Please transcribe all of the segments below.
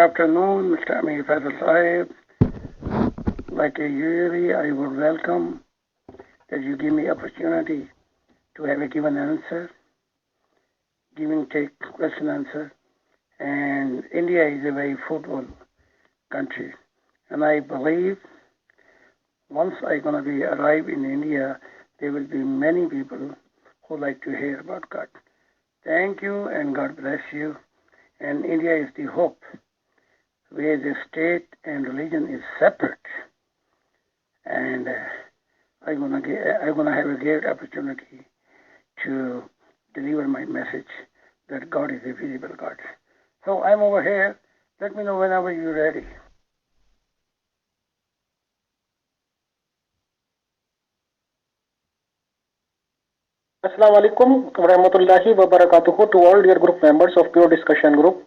afternoon, Mr. Amir Faisal Sahib. Like usually, I would welcome that you give me opportunity to have a given answer, giving take question answer. And India is a very fruitful country, and I believe once I'm gonna be arrive in India, there will be many people who like to hear about God. Thank you, and God bless you. And India is the hope, where the state and religion is separate, and I'm gonna have a great opportunity to deliver my message that God is a visible God. So I'm over here. Let me know whenever you're ready. Assalamu alaikum warahmatullahi wabarakatuh to all dear group members of Pure Discussion Group.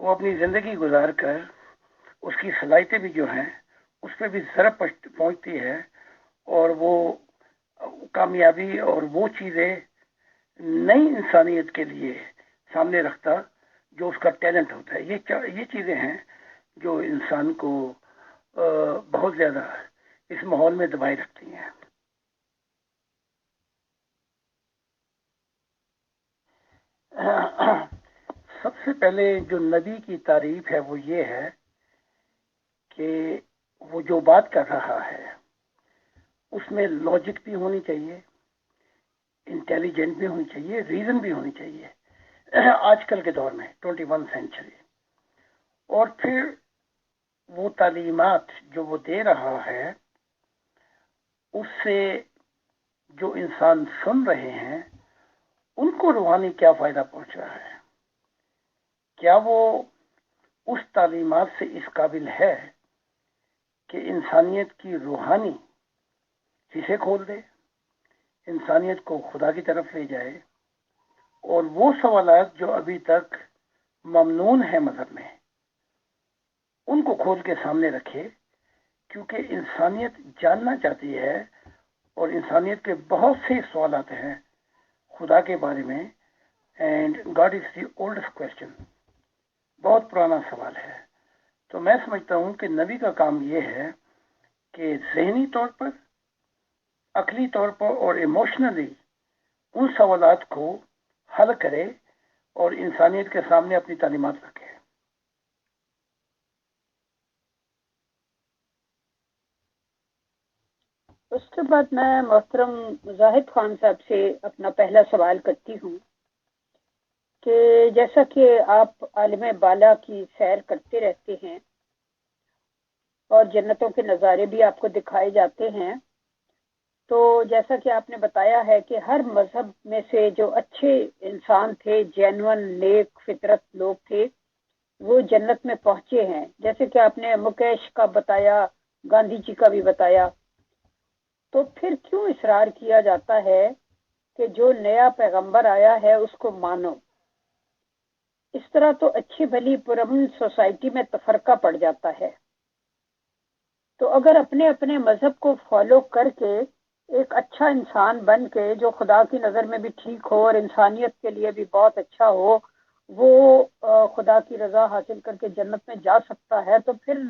وہ اپنی زندگی گزار کر اس کی صلاحیتیں بھی جو ہیں اس پہ بھی ضرب پہنچتی ہے، اور وہ کامیابی اور وہ چیزیں نئی انسانیت کے لیے سامنے رکھتا جو اس کا ٹیلنٹ ہوتا ہے. یہ چیزیں ہیں جو انسان کو بہت زیادہ اس ماحول میں دبائے رکھتی ہیں. سب سے پہلے جو نبی کی تعریف ہے وہ یہ ہے کہ وہ جو بات کر رہا ہے اس میں لاجک بھی ہونی چاہیے، انٹیلیجنٹ بھی ہونی چاہیے، ریزن بھی ہونی چاہیے آج کل کے دور میں 21 سینچری. اور پھر وہ تعلیمات جو وہ دے رہا ہے اس سے جو انسان سن رہے ہیں ان کو روحانی کیا فائدہ پہنچ رہا ہے. کیا وہ اس تعلیمات سے اس قابل ہے کہ انسانیت کی روحانی شیشے کھول دے، انسانیت کو خدا کی طرف لے جائے، اور وہ سوالات جو ابھی تک ممنون ہیں مذہب میں ان کو کھول کے سامنے رکھے. کیونکہ انسانیت جاننا چاہتی ہے اور انسانیت کے بہت سے سوالات ہیں خدا کے بارے میں. And God is the oldest question, بہت پرانا سوال ہے. تو میں سمجھتا ہوں کہ نبی کا کام یہ ہے کہ ذہنی طور پر، عقلی طور پر اور ایموشنلی ان سوالات کو حل کرے اور انسانیت کے سامنے اپنی تعلیمات رکھے. اس کے بعد میں محترم زاہد خان صاحب سے اپنا پہلا سوال کرتی ہوں کہ جیسا کہ آپ عالم بالا کی سیر کرتے رہتے ہیں اور جنتوں کے نظارے بھی آپ کو دکھائے جاتے ہیں، تو جیسا کہ آپ نے بتایا ہے کہ ہر مذہب میں سے جو اچھے انسان تھے، جینون نیک فطرت لوگ تھے، وہ جنت میں پہنچے ہیں. جیسے کہ آپ نے مکیش کا بتایا، گاندھی جی کا بھی بتایا. تو پھر کیوں اصرار کیا جاتا ہے کہ جو نیا پیغمبر آیا ہے اس کو مانو؟ اس طرح تو اچھی بھلی پرامن سوسائٹی میں تفرقہ پڑ جاتا ہے. تو اگر اپنے اپنے مذہب کو فالو کر کے ایک اچھا انسان بن کے جو خدا کی نظر میں بھی ٹھیک ہو اور انسانیت کے لیے بھی بہت اچھا ہو، وہ خدا کی رضا حاصل کر کے جنت میں جا سکتا ہے، تو پھر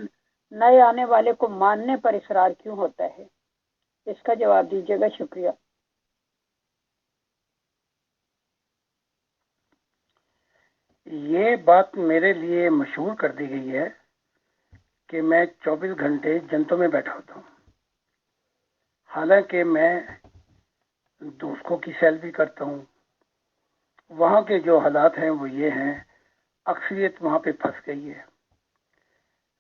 نئے آنے والے کو ماننے پر اصرار کیوں ہوتا ہے؟ اس کا جواب دیجیے گا. شکریہ. یہ بات میرے لیے مشہور کر دی گئی ہے کہ میں 24 گھنٹے جنتوں میں بیٹھا ہوتا ہوں. حالانکہ میں دوستوں کی سیل بھی کرتا ہوں. وہاں کے جو حالات ہیں وہ یہ ہیں، اکثریت وہاں پہ پھنس گئی ہے.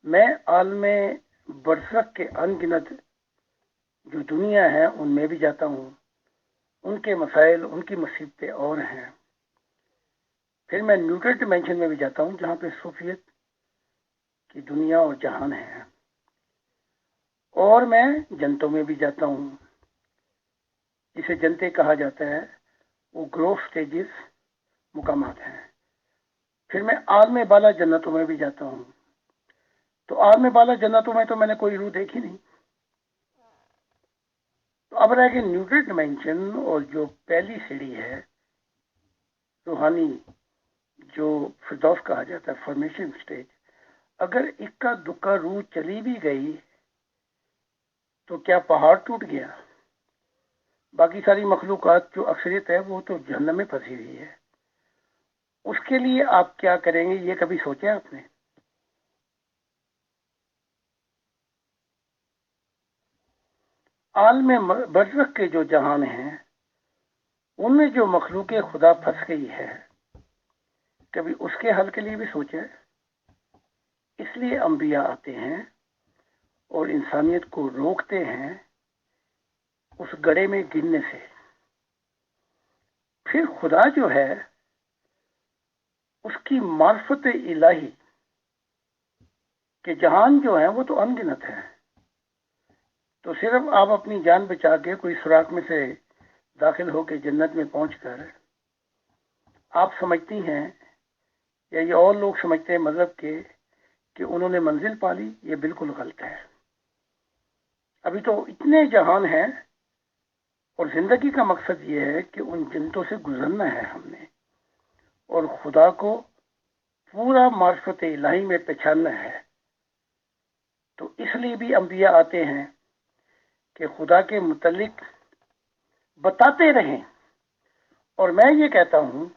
میں عالم برزخ کے ان گنت جو دنیا ہے ان میں بھی جاتا ہوں. ان کے مسائل، ان کی مصیبتیں اور ہیں. پھر میں نیوٹرل ڈیمینشن میں بھی جاتا ہوں جہاں پہ صوفیت کی دنیا اور جہان ہے. اور میں جنتوں میں بھی جاتا ہوں جسے جنتے کہا جاتا ہے. وہ گروتھ سٹیجز مقامات ہیں. پھر میں عالم بالا جنتوں میں بھی جاتا ہوں. تو عالم بالا جنتوں میں تو میں نے کوئی روح دیکھی نہیں. تو اب رہ گئے نیوٹرل ڈیمینشن، اور جو پہلی سیڑھی ہے روحانی جو فردوس کہا جاتا ہے، فارمیشن سٹیج. اگر اکا دکا روح چلی بھی گئی تو کیا پہاڑ ٹوٹ گیا؟ باقی ساری مخلوقات جو اکثریت ہے وہ تو جہنم میں پھنسی ہوئی ہے. اس کے لیے آپ کیا کریں گے یہ کبھی سوچا آپ نے؟ عالم برزخ کے جو جہان ہیں ان میں جو مخلوق خدا پھنس گئی ہے، کبھی اس کے حل کے لیے بھی سوچا ہے؟ اس لیے انبیاء آتے ہیں اور انسانیت کو روکتے ہیں اس گڑھے میں گرنے سے. پھر خدا جو ہے اس کی معرفت الہی کے جہان جو ہیں وہ تو ان گنت ہے. تو صرف آپ اپنی جان بچا کے کوئی سوراخ میں سے داخل ہو کے جنت میں پہنچ کر آپ سمجھتی ہیں یا یہ اور لوگ سمجھتے ہیں مذہب کے کہ انہوں نے منزل پالی، یہ بالکل غلط ہے۔ ابھی تو اتنے جہان ہیں، اور زندگی کا مقصد یہ ہے کہ ان جنتوں سے گزرنا ہے ہم نے، اور خدا کو پورا معرفت الہی میں پہچاننا ہے۔ تو اس لیے بھی انبیاء آتے ہیں کہ خدا کے متعلق بتاتے رہیں۔ اور میں یہ کہتا ہوں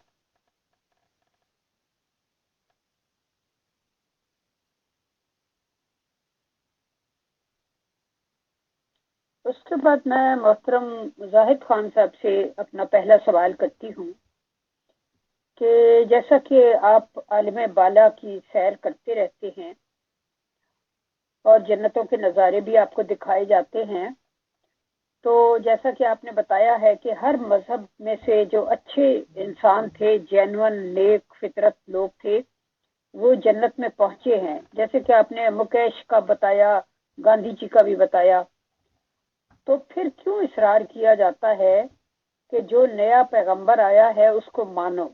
اس کے بعد میں محترم زاہد خان صاحب سے اپنا پہلا سوال کرتی ہوں کہ جیسا کہ آپ عالم بالا کی سیر کرتے رہتے ہیں اور جنتوں کے نظارے بھی آپ کو دکھائے جاتے ہیں، تو جیسا کہ آپ نے بتایا ہے کہ ہر مذہب میں سے جو اچھے انسان تھے، جینون نیک فطرت لوگ تھے، وہ جنت میں پہنچے ہیں، جیسے کہ آپ نے مکیش کا بتایا، گاندھی جی کا بھی بتایا۔ تو پھر کیوں اصرار کیا جاتا ہے کہ جو نیا پیغمبر آیا ہے اس کو مانو؟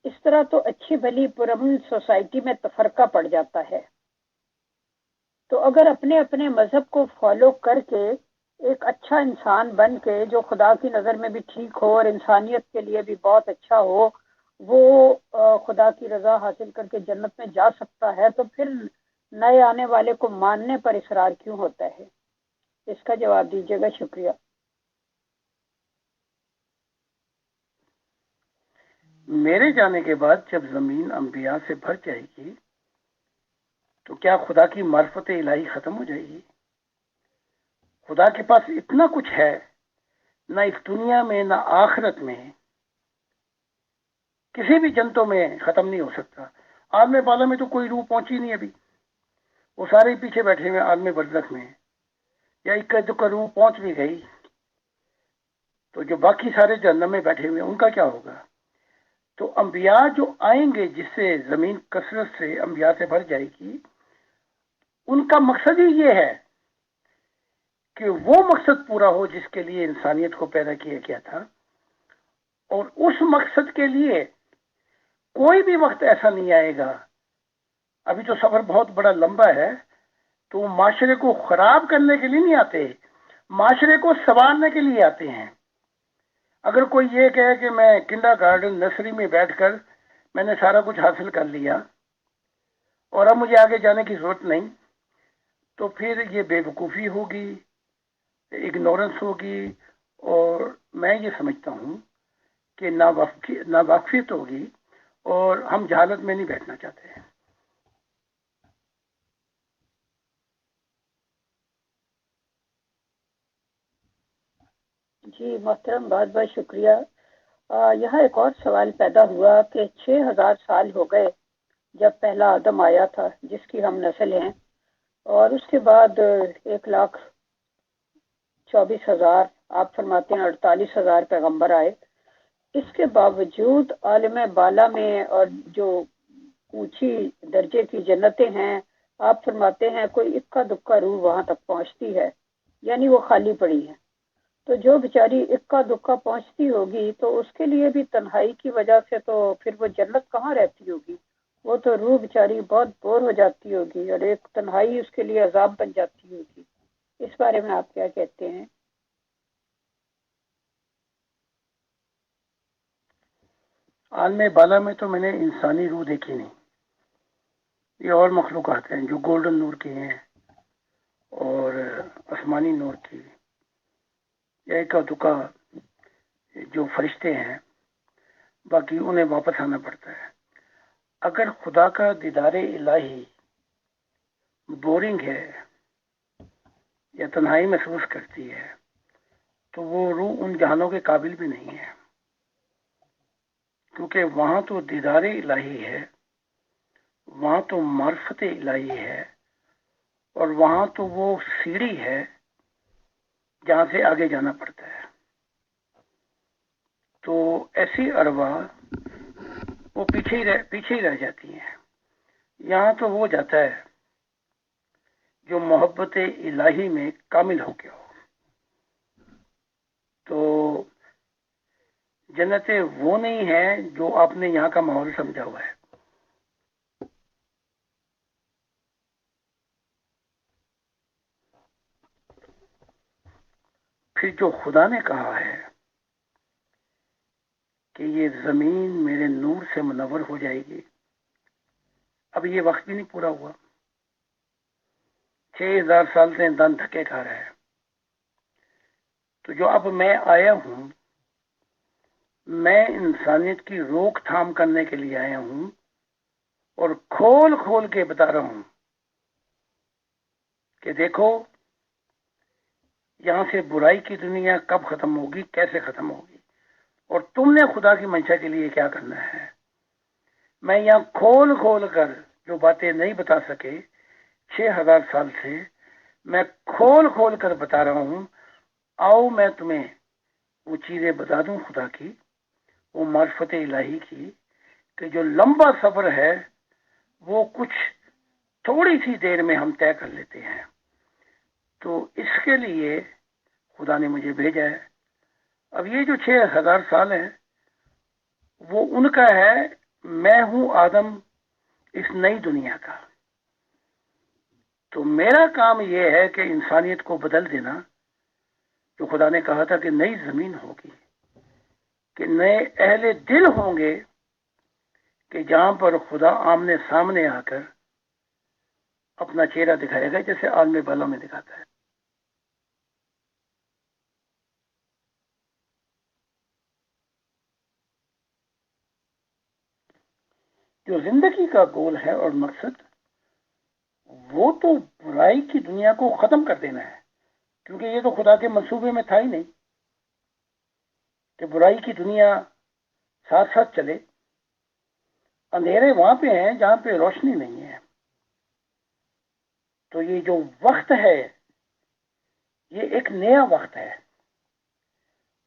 اس طرح تو اچھی بھلی پرامن سوسائٹی میں تفرقہ پڑ جاتا ہے۔ تو اگر اپنے اپنے مذہب کو فالو کر کے ایک اچھا انسان بن کے جو خدا کی نظر میں بھی ٹھیک ہو اور انسانیت کے لیے بھی بہت اچھا ہو، وہ خدا کی رضا حاصل کر کے جنت میں جا سکتا ہے، تو پھر نئے آنے والے کو ماننے پر اصرار کیوں ہوتا ہے؟ اس کا جواب دیجیے گا، شکریہ۔ میرے جانے کے بعد جب زمین انبیاء سے بھر جائے گی تو کیا خدا کی معرفت الہی ختم ہو جائے گی؟ خدا کے پاس اتنا کچھ ہے، نہ اس دنیا میں نہ آخرت میں، کسی بھی جنتوں میں ختم نہیں ہو سکتا۔ عالم بالا میں تو کوئی روح پہنچی نہیں ابھی، وہ سارے پیچھے بیٹھے ہوئے عالم برزخ میں، یا اکا دکا روح پہنچ بھی گئی تو جو باقی سارے جہنم میں بیٹھے ہوئے ان کا کیا ہوگا؟ تو انبیاء جو آئیں گے، جس سے زمین کثرت سے انبیاء سے بھر جائے گی، ان کا مقصد ہی یہ ہے کہ وہ مقصد پورا ہو جس کے لیے انسانیت کو پیدا کیا گیا تھا۔ اور اس مقصد کے لیے کوئی بھی وقت ایسا نہیں آئے گا، ابھی تو سفر بہت بڑا لمبا ہے، تو وہ معاشرے کو خراب کرنے کے لیے نہیں آتے، معاشرے کو سنوارنے کے لیے آتے ہیں۔ اگر کوئی یہ کہے کہ میں کنڈر گارڈن نرسری میں بیٹھ کر میں نے سارا کچھ حاصل کر لیا اور اب مجھے آگے جانے کی ضرورت نہیں، تو پھر یہ بے وقوفی ہوگی، اگنورنس ہوگی، اور میں یہ سمجھتا ہوں کہ ناواقفیت ہوگی، اور ہم جہالت میں نہیں بیٹھنا چاہتے ہیں۔ جی محترم، بہت بہت شکریہ۔ یہاں ایک اور سوال پیدا ہوا کہ 6000 سال ہو گئے جب پہلا آدم آیا تھا جس کی ہم نسل ہیں، اور اس کے بعد 1,24,000، آپ فرماتے ہیں 48,000 پیغمبر آئے۔ اس کے باوجود عالم بالا میں اور جو اونچی درجے کی جنتیں ہیں، آپ فرماتے ہیں کوئی اکا دکا روح وہاں تک پہنچتی ہے، یعنی وہ خالی پڑی ہے۔ تو جو بیچاری اکا دکا پہنچتی ہوگی تو اس کے لیے بھی تنہائی کی وجہ سے تو پھر وہ جنت کہاں رہتی ہوگی؟ وہ تو روح بیچاری بہت بور ہو جاتی ہوگی، اور ایک تنہائی اس کے لیے عذاب بن جاتی ہوگی۔ اس بارے میں آپ کیا کہتے ہیں؟ عالم بالا میں تو میں نے انسانی روح دیکھی نہیں، یہ اور مخلوقات ہیں جو گولڈن نور کی ہیں اور آسمانی نور کی، یا ایک دکا جو فرشتے ہیں، باقی انہیں واپس آنا پڑتا ہے۔ اگر خدا کا دیدار الہی بورنگ ہے یا تنہائی محسوس کرتی ہے تو وہ روح ان جہانوں کے قابل بھی نہیں ہے، کیونکہ وہاں تو دیدار الہی ہے، وہاں تو معرفت الہی ہے، اور وہاں تو وہ سیڑھی ہے جہاں سے آگے جانا پڑتا ہے۔ تو ایسی ارواح وہ پیچھے ہی رہ جاتی ہیں۔ یہاں تو وہ جاتا ہے جو محبت الہی میں کامل ہو گیا ہو۔ تو جنتیں وہ نہیں ہیں جو آپ نے یہاں کا ماحول سمجھا ہوا ہے. پھر جو خدا نے کہا ہے کہ یہ زمین میرے نور سے منور ہو جائے گی، اب یہ وقت بھی نہیں پورا ہوا. 6000 سال سے انسان دھکے کھا رہا ہے. تو جو اب میں آیا ہوں، میں انسانیت کی روک تھام کرنے کے لیے آیا ہوں اور کھول کھول کے بتا رہا ہوں کہ دیکھو یہاں سے برائی کی دنیا کب ختم ہوگی، کیسے ختم ہوگی، اور تم نے خدا کی منشا کے لیے کیا کرنا ہے. میں یہاں کھول کھول کر جو باتیں نہیں بتا سکے 6000 سال سے، میں کھول کھول کر بتا رہا ہوں. آؤ میں تمہیں وہ چیزیں بتا دوں خدا کی، وہ معرفت الہی کی، کہ جو لمبا سفر ہے وہ کچھ تھوڑی سی دیر میں ہم طے کر لیتے ہیں. تو اس کے لیے خدا نے مجھے بھیجا ہے. اب یہ جو 6000 سال ہے وہ ان کا ہے. میں ہوں آدم اس نئی دنیا کا. تو میرا کام یہ ہے کہ انسانیت کو بدل دینا. جو خدا نے کہا تھا کہ نئی زمین ہوگی، کہ نئے اہل دل ہوں گے، کہ جہاں پر خدا آمنے سامنے آ کر اپنا چہرہ دکھائے گا جیسے عالم بالا میں دکھاتا ہے. جو زندگی کا گول ہے اور مقصد، وہ تو برائی کی دنیا کو ختم کر دینا ہے، کیونکہ یہ تو خدا کے منصوبے میں تھا ہی نہیں کہ برائی کی دنیا ساتھ ساتھ چلے. اندھیرے وہاں پہ ہیں جہاں پہ روشنی نہیں ہے. تو یہ جو وقت ہے یہ ایک نیا وقت ہے،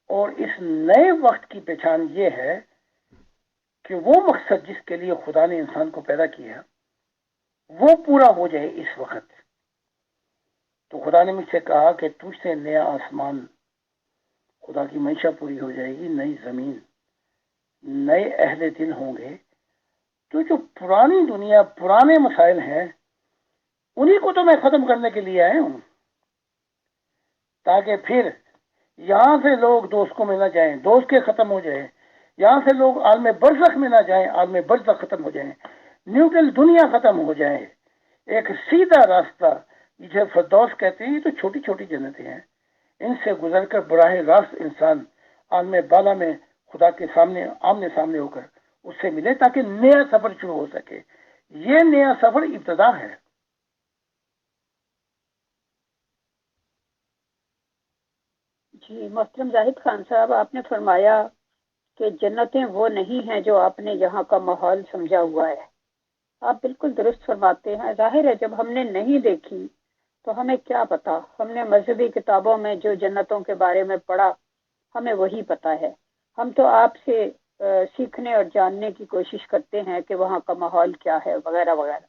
اور اس نئے وقت کی پہچان یہ ہے کہ وہ مقصد جس کے لیے خدا نے انسان کو پیدا کیا وہ پورا ہو جائے اس وقت. تو خدا نے مجھ سے کہا کہ تجھ سے نیا آسمان، خدا کی منشا پوری ہو جائے گی، نئی زمین، نئے اہل دل ہوں گے. تو جو پرانی دنیا، پرانے مسائل ہیں، انہی کو تو میں ختم کرنے کے لیے آیا ہوں، تاکہ پھر یہاں سے لوگ دوست کو میں نہ جائیں، دوست کے ختم ہو جائیں. یہاں سے لوگ عالم برزخ میں نہ جائیں، عالم برزخ ختم ہو جائیں، نیوٹرل دنیا ختم ہو جائے. ایک سیدھا راستہ جسے فردوس کہتے ہیں. یہ تو چھوٹی چھوٹی جنتیں ہیں، ان سے گزر کر براہ راست انسان عالم بالا میں خدا کے سامنے آمنے سامنے ہو کر اس سے ملے، تاکہ نیا سفر شروع ہو سکے. یہ نیا سفر ابتدا ہے. جی محترم زاہد خان صاحب، آپ نے فرمایا کہ جنتیں وہ نہیں ہیں جو آپ نے یہاں کا ماحول سمجھا ہوا ہے. آپ بالکل درست فرماتے ہیں. ظاہر ہے جب ہم نے نہیں دیکھی تو ہمیں کیا پتا. ہم نے مذہبی کتابوں میں جو جنتوں کے بارے میں پڑھا ہمیں وہی پتا ہے. ہم تو آپ سے سیکھنے اور جاننے کی کوشش کرتے ہیں کہ وہاں کا ماحول کیا ہے وغیرہ وغیرہ.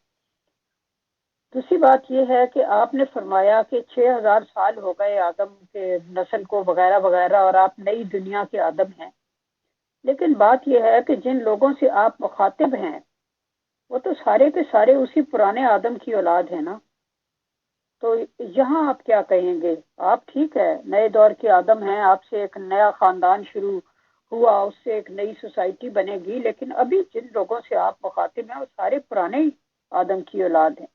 دوسری بات یہ ہے کہ آپ نے فرمایا کہ 6000 سال ہو گئے آدم کے نسل کو وغیرہ وغیرہ، اور آپ نئی دنیا کے آدم ہیں. لیکن بات یہ ہے کہ جن لوگوں سے آپ مخاطب ہیں وہ تو سارے کے سارے اسی پرانے آدم کی اولاد ہیں نا. تو یہاں آپ کیا کہیں گے؟ آپ ٹھیک ہے نئے دور کے آدم ہیں، آپ سے ایک نیا خاندان شروع ہوا، اس سے ایک نئی سوسائٹی بنے گی، لیکن ابھی جن لوگوں سے آپ مخاطب ہیں وہ سارے پرانے ہی آدم کی اولاد ہیں.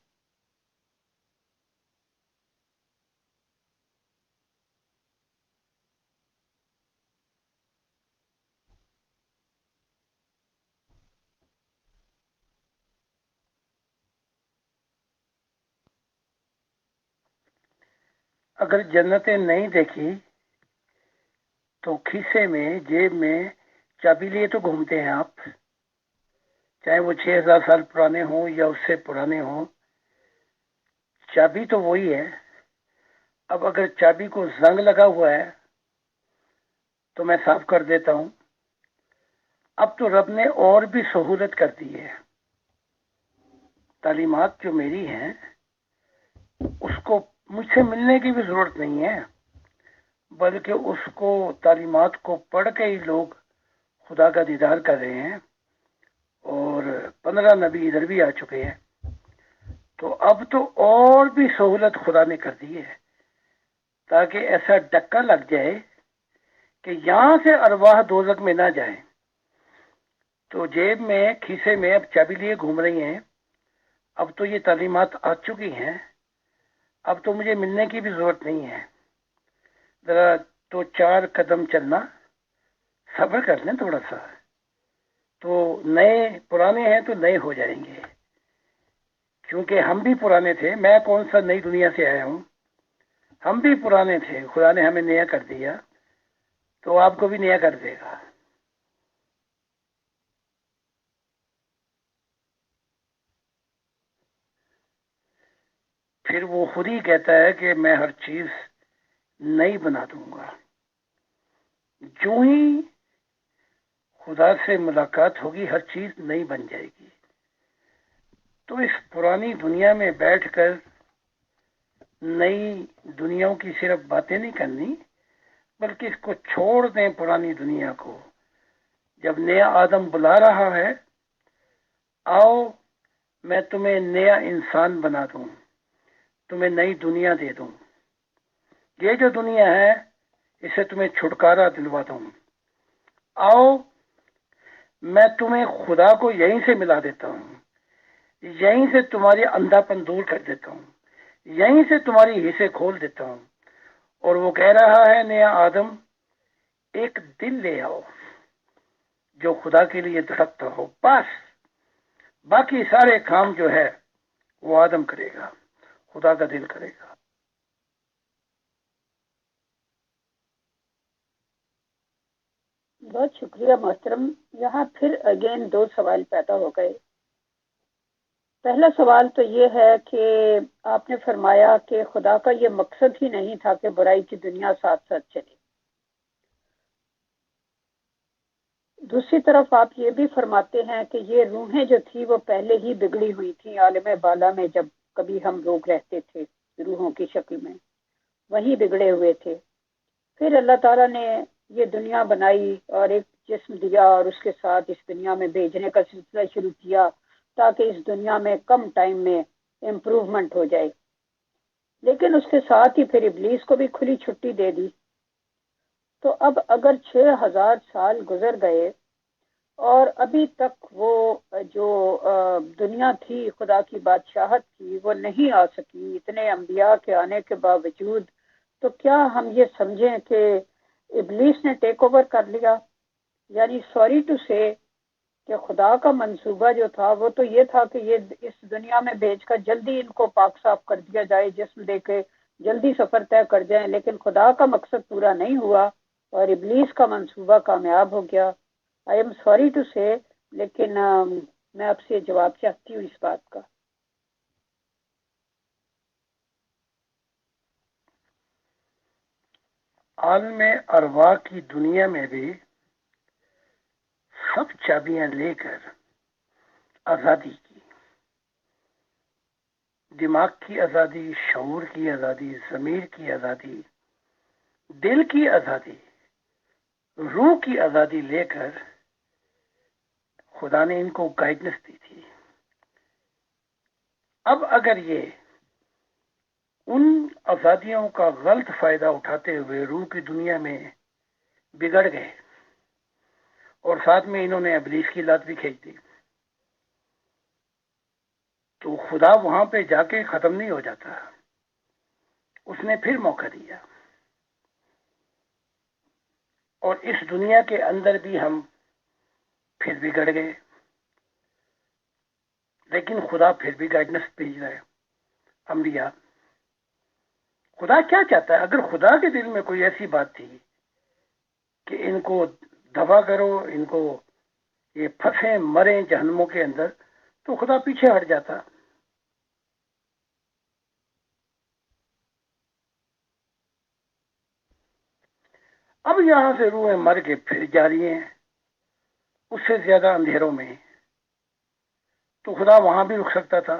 اگر جنتیں نہیں دیکھی تو کھیسے میں، جیب میں چابی لیے تو گھومتے ہیں آپ، چاہے وہ 6000 سال پرانے ہوں یا اس سے پرانے ہوں. چابی تو وہی ہے. اب اگر چابی کو زنگ لگا ہوا ہے تو میں صاف کر دیتا ہوں. اب تو رب نے اور بھی سہولت کر دی ہے. تعلیمات جو میری ہیں اس کو مجھ سے ملنے کی بھی ضرورت نہیں ہے، بلکہ اس کو تعلیمات کو پڑھ کے ہی لوگ خدا کا دیدار کر رہے ہیں اور 15 نبی ادھر بھی آ چکے ہیں، تو اب تو اور بھی سہولت خدا نے کر دی ہے تاکہ ایسا ڈکا لگ جائے کہ یہاں سے ارواح دوزخ میں نہ جائیں۔ تو جیب میں کھیسے میں اب چابی لیے گھوم رہی ہیں، اب تو یہ تعلیمات آ چکی ہیں، اب تو مجھے ملنے کی بھی ضرورت نہیں ہے، ذرا 2-4 قدم چلنا، صبر کر لیں تھوڑا سا، تو نئے پرانے ہیں تو نئے ہو جائیں گے، کیونکہ ہم بھی پرانے تھے، میں کون سا نئی دنیا سے آیا ہوں، ہم بھی پرانے تھے، خدا نے ہمیں نیا کر دیا تو آپ کو بھی نیا کر دے گا۔ پھر وہ خود ہی کہتا ہے کہ میں ہر چیز نئی بنا دوں گا۔ جو ہی خدا سے ملاقات ہوگی ہر چیز نئی بن جائے گی۔ تو اس پرانی دنیا میں بیٹھ کر نئی دنیاوں کی صرف باتیں نہیں کرنی، بلکہ اس کو چھوڑ دیں پرانی دنیا کو۔ جب نیا آدم بلا رہا ہے، آؤ میں تمہیں نیا انسان بنا دوں، تمہیں نئی دنیا دے دوں، یہ جو دنیا ہے اسے تمہیں چھٹکارا دلوا دوں، آؤ میں تمہیں خدا کو یہیں سے ملا دیتا ہوں، یہیں سے تمہاری اندھا پن دور کر دیتا ہوں، یہیں سے تمہاری حصے کھول دیتا ہوں۔ اور وہ کہہ رہا ہے نیا آدم، ایک دل لے آؤ جو خدا کے لیے دھڑکتا ہو، بس باقی سارے کام جو ہے وہ آدم کرے گا، خدا کا دل کرے گا۔ بہت شکریہ محترم۔ یہاں پھر اگین 2 سوال پیدا ہو گئے۔ پہلا سوال تو یہ ہے کہ آپ نے فرمایا کہ خدا کا یہ مقصد ہی نہیں تھا کہ برائی کی دنیا ساتھ ساتھ چلے۔ دوسری طرف آپ یہ بھی فرماتے ہیں کہ یہ روحیں جو تھی وہ پہلے ہی بگڑی ہوئی تھیں عالم بالا میں، جب کبھی ہم لوگ رہتے تھے روحوں کی شکل میں، وہی بگڑے ہوئے تھے۔ پھر اللہ تعالیٰ نے یہ دنیا بنائی اور ایک جسم دیا اور اس کے ساتھ اس دنیا میں بھیجنے کا سلسلہ شروع کیا تاکہ اس دنیا میں کم ٹائم میں امپروومنٹ ہو جائے، لیکن اس کے ساتھ ہی پھر ابلیس کو بھی کھلی چھٹی دے دی۔ تو اب اگر 6000 سال گزر گئے اور ابھی تک وہ جو دنیا تھی خدا کی بادشاہت کی وہ نہیں آ سکی اتنے انبیاء کے آنے کے باوجود، تو کیا ہم یہ سمجھیں کہ ابلیس نے ٹیک اوور کر لیا؟ یعنی سوری ٹو سے کہ خدا کا منصوبہ جو تھا وہ تو یہ تھا کہ یہ اس دنیا میں بھیج کر جلدی ان کو پاک صاف کر دیا جائے، جسم دے کے جلدی سفر طے کر جائیں، لیکن خدا کا مقصد پورا نہیں ہوا اور ابلیس کا منصوبہ کامیاب ہو گیا۔ آئی ایم سوری ٹو سے، لیکن میں آپ سے جواب چاہتی ہوں اس بات کا۔ عالم ارواح کی دنیا میں بھی سب چابیاں لے کر آزادی کی، دماغ کی آزادی، شعور کی آزادی، ضمیر کی آزادی، دل کی آزادی، روح کی آزادی لے کر خدا نے ان کو گائیڈنس دی تھی۔ اب اگر یہ ان آزادیوں کا غلط فائدہ اٹھاتے ہوئے روح کی دنیا میں بگڑ گئے اور ساتھ میں انہوں نے ابلیس کی لات بھی کھینچ دی، تو خدا وہاں پہ جا کے ختم نہیں ہو جاتا، اس نے پھر موقع دیا، اور اس دنیا کے اندر بھی ہم پھر بگڑ گئے، لیکن خدا پھر بھی گائیڈنس بھیج رہا ہے۔ انبیاء، خدا کیا چاہتا ہے؟ اگر خدا کے دل میں کوئی ایسی بات تھی کہ ان کو دبا کرو، ان کو یہ پھنسے مریں جہنموں کے اندر، تو خدا پیچھے ہٹ جاتا۔ اب یہاں سے روحیں مر کے پھر جا رہی ہیں اس سے زیادہ اندھیروں میں، تو خدا وہاں بھی رک سکتا تھا،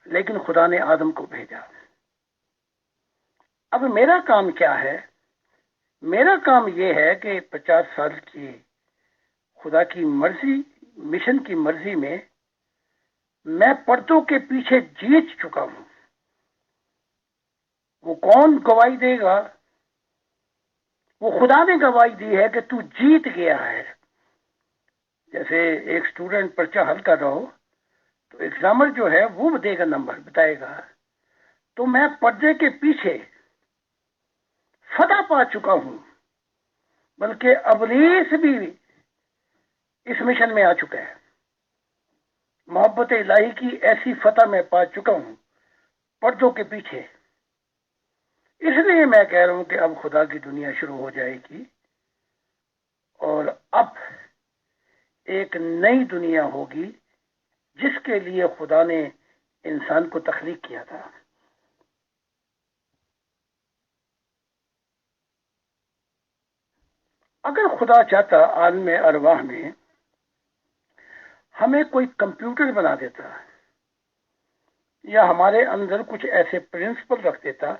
لیکن خدا نے آدم کو بھیجا۔ اب میرا کام کیا ہے؟ میرا کام یہ ہے کہ 50 سال کی خدا کی مرضی، مشن کی مرضی میں پردوں کے پیچھے جیت چکا ہوں. وہ کون گواہی دے گا؟ وہ خدا نے گواہی دی ہے کہ تو جیت گیا ہے. جیسے ایک سٹوڈنٹ پرچہ حل کر رہا ہو تو ایگزامر جو ہے وہ دے گا، نمبر بتائے گا. تو میں پردے کے پیچھے فتح پا چکا ہوں، بلکہ ابلیس بھی اس مشن میں آ چکا ہے. محبت الہی کی ایسی فتح میں پا چکا ہوں پردوں کے پیچھے. اس لیے میں کہہ رہا ہوں کہ اب خدا کی دنیا شروع ہو جائے گی، اور اب ایک نئی دنیا ہوگی جس کے لیے خدا نے انسان کو تخلیق کیا تھا. اگر خدا چاہتا عالم ارواح میں ہمیں کوئی کمپیوٹر بنا دیتا، یا ہمارے اندر کچھ ایسے پرنسپل رکھ دیتا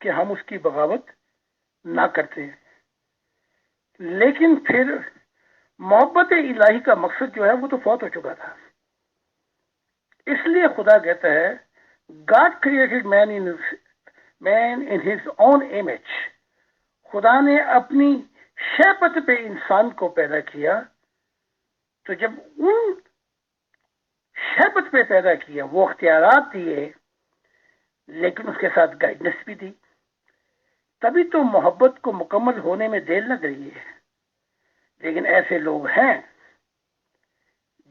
کہ ہم اس کی بغاوت نہ کرتے، لیکن پھر محبت الہی کا مقصد جو ہے وہ تو فوت ہو چکا تھا. اس لیے خدا کہتا ہے God created man in his own image. خدا نے اپنی شیپت پہ انسان کو پیدا کیا. تو جب ان شیپت پہ پیدا کیا، وہ اختیارات دیے لیکن اس کے ساتھ گائیڈنس بھی دی، تبھی تو محبت کو مکمل ہونے میں دیر لگ رہی ہے. لیکن ایسے لوگ ہیں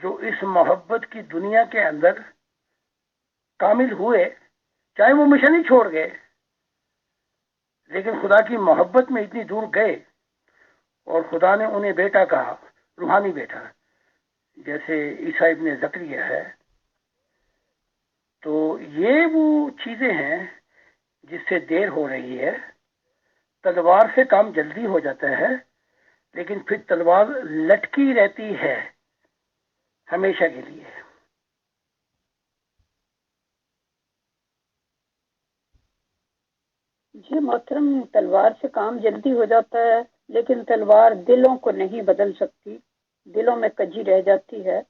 جو اس محبت کی دنیا کے اندر کامل ہوئے، چاہے وہ مشن ہی چھوڑ گئے، لیکن خدا کی محبت میں اتنی دور گئے اور خدا نے انہیں بیٹا کہا، روحانی بیٹا. جیسے عیسیٰ ابن زکریا ہے. تو یہ وہ چیزیں ہیں جس سے دیر ہو رہی ہے. تلوار سے کام جلدی ہو جاتا ہے، لیکن پھر تلوار لٹکی رہتی ہے ہمیشہ کے لیے. جی محترم، تلوار سے کام جلدی ہو جاتا ہے، لیکن تلوار دلوں کو نہیں بدل سکتی، دلوں میں کجی رہ جاتی ہے.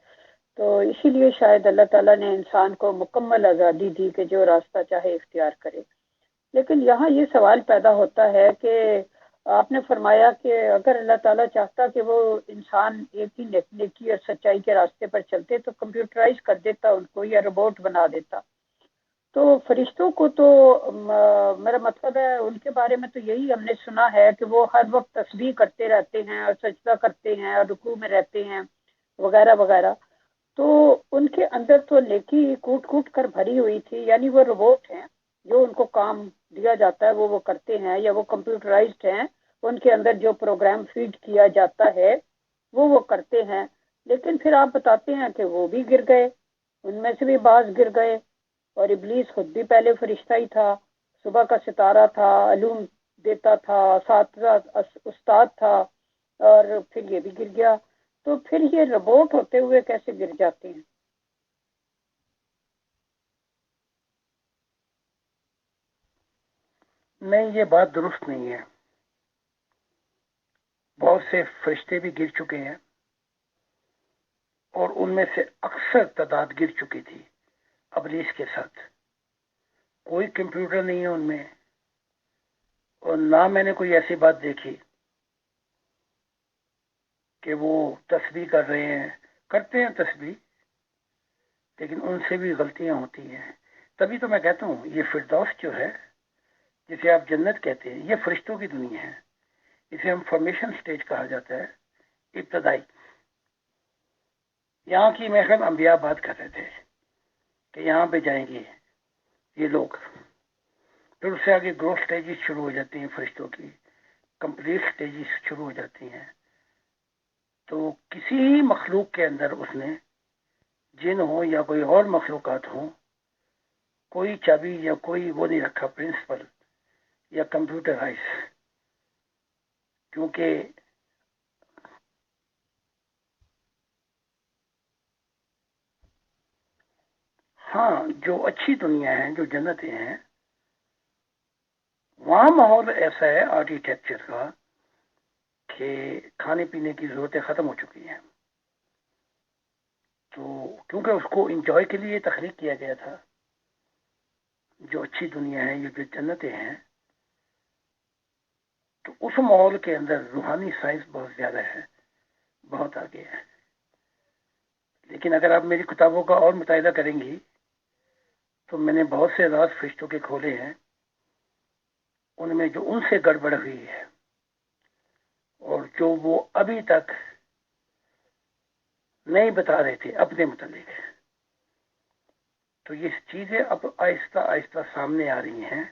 تو اسی لیے شاید اللہ تعالیٰ نے انسان کو مکمل آزادی دی کہ جو راستہ چاہے اختیار کرے. لیکن یہاں یہ سوال پیدا ہوتا ہے کہ آپ نے فرمایا کہ اگر اللہ تعالیٰ چاہتا کہ وہ انسان ایک ہی نیکی اور سچائی کے راستے پر چلتے تو کمپیوٹرائز کر دیتا ان کو، یا روبوٹ بنا دیتا. تو فرشتوں کو تو میرا مطلب ہے ان کے بارے میں تو یہی ہم نے سنا ہے کہ وہ ہر وقت تسبیح کرتے رہتے ہیں اور سجدہ کرتے ہیں اور رکوع میں رہتے ہیں وغیرہ وغیرہ. تو ان کے اندر تو نیکی کوٹ کوٹ کر بھری ہوئی تھی، یعنی وہ روبوٹ ہیں، جو ان کو کام دیا جاتا ہے وہ کرتے ہیں، یا وہ کمپیوٹرائزڈ ہیں، ان کے اندر جو پروگرام فیڈ کیا جاتا ہے وہ کرتے ہیں. لیکن پھر آپ بتاتے ہیں کہ وہ بھی گر گئے، ان میں سے بھی بعض گر گئے، اور ابلیس خود بھی پہلے فرشتہ ہی تھا، صبح کا ستارہ تھا، علوم دیتا تھا، استاد تھا، اور پھر یہ بھی گر گیا. تو پھر یہ روبوٹ ہوتے ہوئے کیسے گر جاتے ہیں؟ نہیں، یہ بات درست نہیں ہے. بہت سے فرشتے بھی گر چکے ہیں، اور ان میں سے اکثر تعداد گر چکی تھی ابلیس کے ساتھ. کوئی کمپیوٹر نہیں ہے ان میں، اور نہ میں نے کوئی ایسی بات دیکھی کہ وہ تسبیح کر رہے ہیں. کرتے ہیں تسبیح، لیکن ان سے بھی غلطیاں ہوتی ہیں. تبھی تو میں کہتا ہوں یہ فردوس جو ہے، جسے آپ جنت کہتے ہیں، یہ فرشتوں کی دنیا ہے. اسے ہم فارمیشن سٹیج کہا جاتا ہے، ابتدائی. یہاں کی محرم انبیاء بات کر رہے تھے کہ یہاں پہ جائیں گے یہ لوگ، پھر اس سے آگے گروتھ سٹیجز شروع ہو جاتی ہیں فرشتوں کی، کمپلیٹ سٹیجز شروع ہو جاتی ہیں. تو کسی مخلوق کے اندر اس نے، جن ہو یا کوئی اور مخلوقات ہوں، کوئی چابی یا کوئی وہ نہیں رکھا پرنسپل یا کمپیوٹرائز. کیونکہ ہاں، جو اچھی دنیا ہے، جو جنتیں ہیں، وہاں ماحول ایسا ہے آرکیٹیکچر کا کہ کھانے پینے کی ضرورتیں ختم ہو چکی ہیں. تو کیونکہ اس کو انجوائے کے لیے تخلیق کیا گیا تھا، جو اچھی دنیا ہے، یہ جو جنتیں ہیں، تو اس ماحول کے اندر روحانی سائنس بہت زیادہ ہے، بہت آگے ہے. لیکن اگر آپ میری کتابوں کا اور مطالعہ کریں گی تو میں نے بہت سے راز فرشتوں کے کھولے ہیں، ان میں جو ان سے گڑبڑ ہوئی ہے اور جو وہ ابھی تک نہیں بتا رہے تھے اپنے متعلق، تو یہ چیزیں اب آہستہ آہستہ سامنے آ رہی ہیں.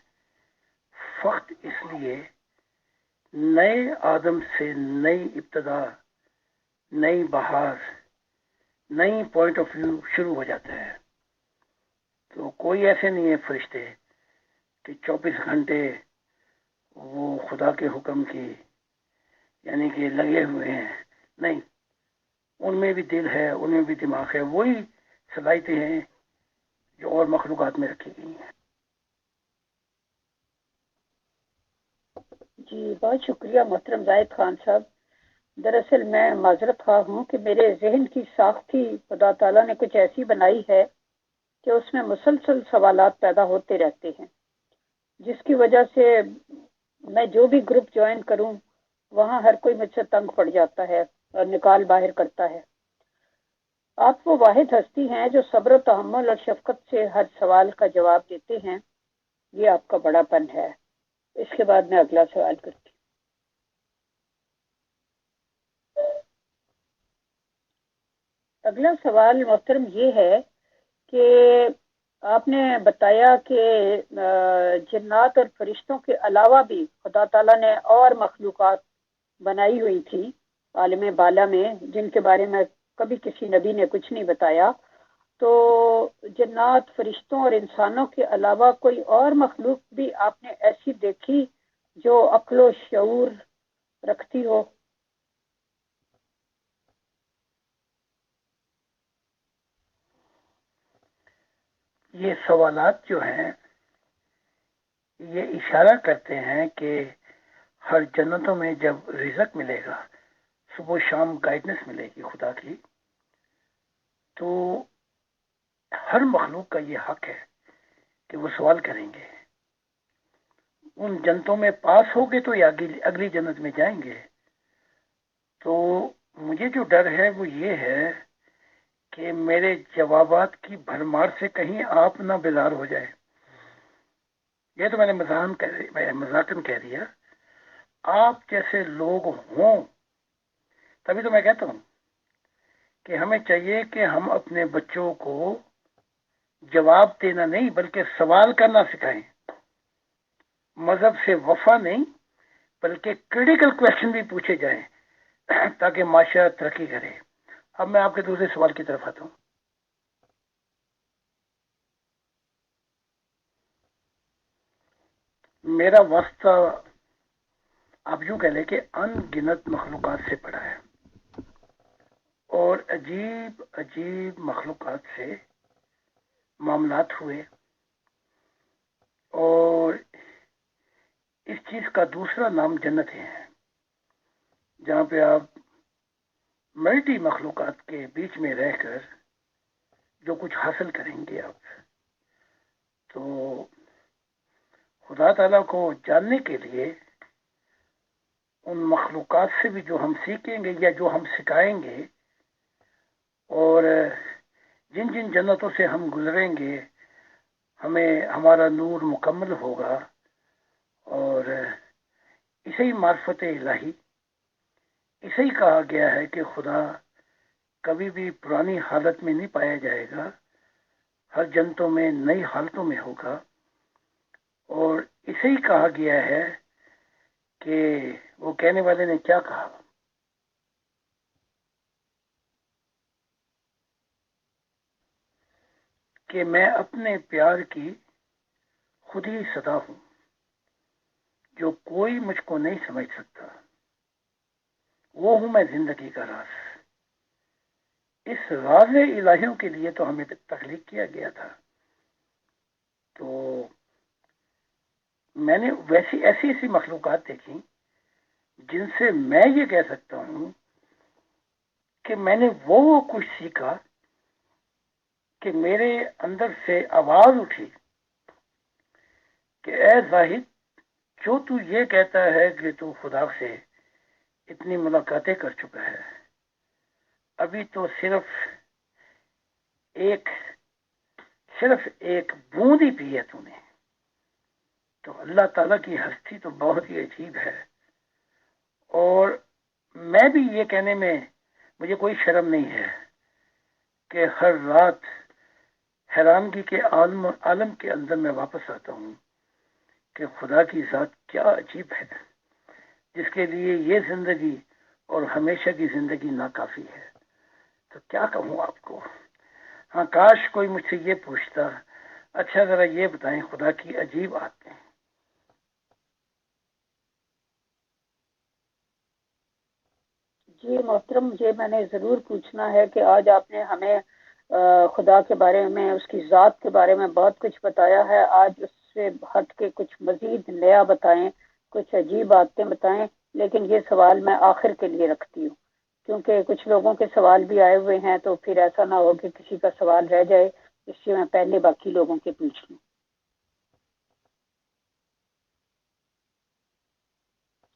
فقط اس لیے نئے آدم سے نئی ابتدا، نئی بہار، نئی پوائنٹ آف ویو شروع ہو جاتا ہے. تو کوئی ایسے نہیں ہے فرشتے کہ 24 گھنٹے وہ خدا کے حکم کی یعنی کہ لگے ہوئے ہیں. نہیں، ان میں بھی دل ہے، ان میں بھی دماغ ہے. وہی صلاحیتیں ہیں جو اور مخلوقات میں رکھی گئی ہیں. جی بہت شکریہ محترم زاہد خان صاحب. دراصل میں معذرت خواہ ہوں کہ میرے ذہن کی ساخت ہی خدا تعالیٰ نے کچھ ایسی بنائی ہے کہ اس میں مسلسل سوالات پیدا ہوتے رہتے ہیں، جس کی وجہ سے میں جو بھی گروپ جوائن کروں وہاں ہر کوئی مجھ سے تنگ پڑ جاتا ہے اور نکال باہر کرتا ہے. آپ وہ واحد ہستی ہیں جو صبر و تحمل اور شفقت سے ہر سوال کا جواب دیتے ہیں. یہ آپ کا بڑا پن ہے. اس کے بعد میں اگلا سوال کرتی ہوں. اگلا سوال محترم یہ ہے کہ آپ نے بتایا کہ جنات اور فرشتوں کے علاوہ بھی خدا تعالیٰ نے اور مخلوقات بنائی ہوئی تھی عالم بالا میں، جن کے بارے میں کبھی کسی نبی نے کچھ نہیں بتایا. تو جنات، فرشتوں اور انسانوں کے علاوہ کوئی اور مخلوق بھی آپ نے ایسی دیکھی جو عقل و شعور رکھتی ہو؟ یہ سوالات جو ہیں یہ اشارہ کرتے ہیں کہ ہر جنتوں میں جب رزق ملے گا، صبح و شام گائیڈنس ملے گی خدا کی، تو ہر مخلوق کا یہ حق ہے کہ وہ سوال کریں گے. ان جنتوں میں پاس ہوگے تو یا اگلی جنت میں جائیں گے. تو مجھے جو ڈر ہے وہ یہ ہے کہ میرے جوابات کی بھرمار سے کہیں آپ نہ بیزار ہو جائے. یہ تو میں نے مذاقن کہہ دیا. آپ جیسے لوگ ہوں تبھی تو میں کہتا ہوں کہ ہمیں چاہیے کہ ہم اپنے بچوں کو جواب دینا نہیں بلکہ سوال کرنا سکھائیں. مذہب سے وفا نہیں بلکہ کریٹیکل کویشچن بھی پوچھے جائیں تاکہ معاشرہ ترقی کرے. اب میں آپ کے دوسرے سوال کی طرف آتا ہوں. میرا واسطہ آپ یوں کہہ لیں کہ ان گنت مخلوقات سے پڑا ہے اور عجیب عجیب مخلوقات سے معاملات ہوئے. اور اس چیز کا دوسرا نام جنتیں ہیں، جہاں پہ آپ ملٹی مخلوقات کے بیچ میں رہ کر جو کچھ حاصل کریں گے آپ، تو خدا تعالیٰ کو جاننے کے لیے ان مخلوقات سے بھی جو ہم سیکھیں گے یا جو ہم سکھائیں گے، اور جن جن جنتوں سے ہم گزریں گے ہمیں ہمارا نور مکمل ہوگا. اور اسے ہی معرفت الہی، اسے ہی کہا گیا ہے کہ خدا کبھی بھی پرانی حالت میں نہیں پایا جائے گا، ہر جنتوں میں نئی حالتوں میں ہوگا. اور اسے ہی کہا گیا ہے کہ وہ کہنے والے نے کیا کہا کہ میں اپنے پیار کی خود ہی صدا ہوں، جو کوئی مجھ کو نہیں سمجھ سکتا، وہ ہوں میں زندگی کا راز. اس راز الہیوں کے لیے تو ہمیں تخلیق کیا گیا تھا. تو میں نے ایسی ایسی مخلوقات دیکھی جن سے میں یہ کہہ سکتا ہوں کہ میں نے وہ کچھ سیکھا کہ میرے اندر سے آواز اٹھی کہ اے زاہد، جو تو یہ کہتا ہے کہ تو خدا سے اتنی ملاقاتیں کر چکا ہے، ابھی تو ایک صرف ایک بوند ہی پی ہے تو نے. تو اللہ تعالیٰ کی ہستی تو بہت ہی عجیب ہے. اور میں بھی یہ کہنے میں مجھے کوئی شرم نہیں ہے کہ ہر رات حیرانگی کے عالم کے اندر میں واپس آتا ہوں کہ خدا کی ذات کیا عجیب ہے، جس کے لیے یہ زندگی اور ہمیشہ کی زندگی ناکافی ہے. تو کیا کہوں آپ کو. ہاں، کاش کوئی مجھ سے یہ پوچھتا، اچھا ذرا یہ بتائیں خدا کی عجیب باتیں. جی محترم، یہ میں نے ضرور پوچھنا ہے کہ آج آپ نے ہمیں خدا کے بارے میں، اس کی ذات کے بارے میں بہت کچھ بتایا ہے. آج اس سے ہٹ کے کچھ مزید نیا بتائیں، کچھ عجیب باتیں بتائیں. لیکن یہ سوال میں آخر کے لیے رکھتی ہوں، کیونکہ کچھ لوگوں کے سوال بھی آئے ہوئے ہیں، تو پھر ایسا نہ ہو کہ کسی کا سوال رہ جائے، اس سے میں پہلے باقی لوگوں کے پوچھ لوں.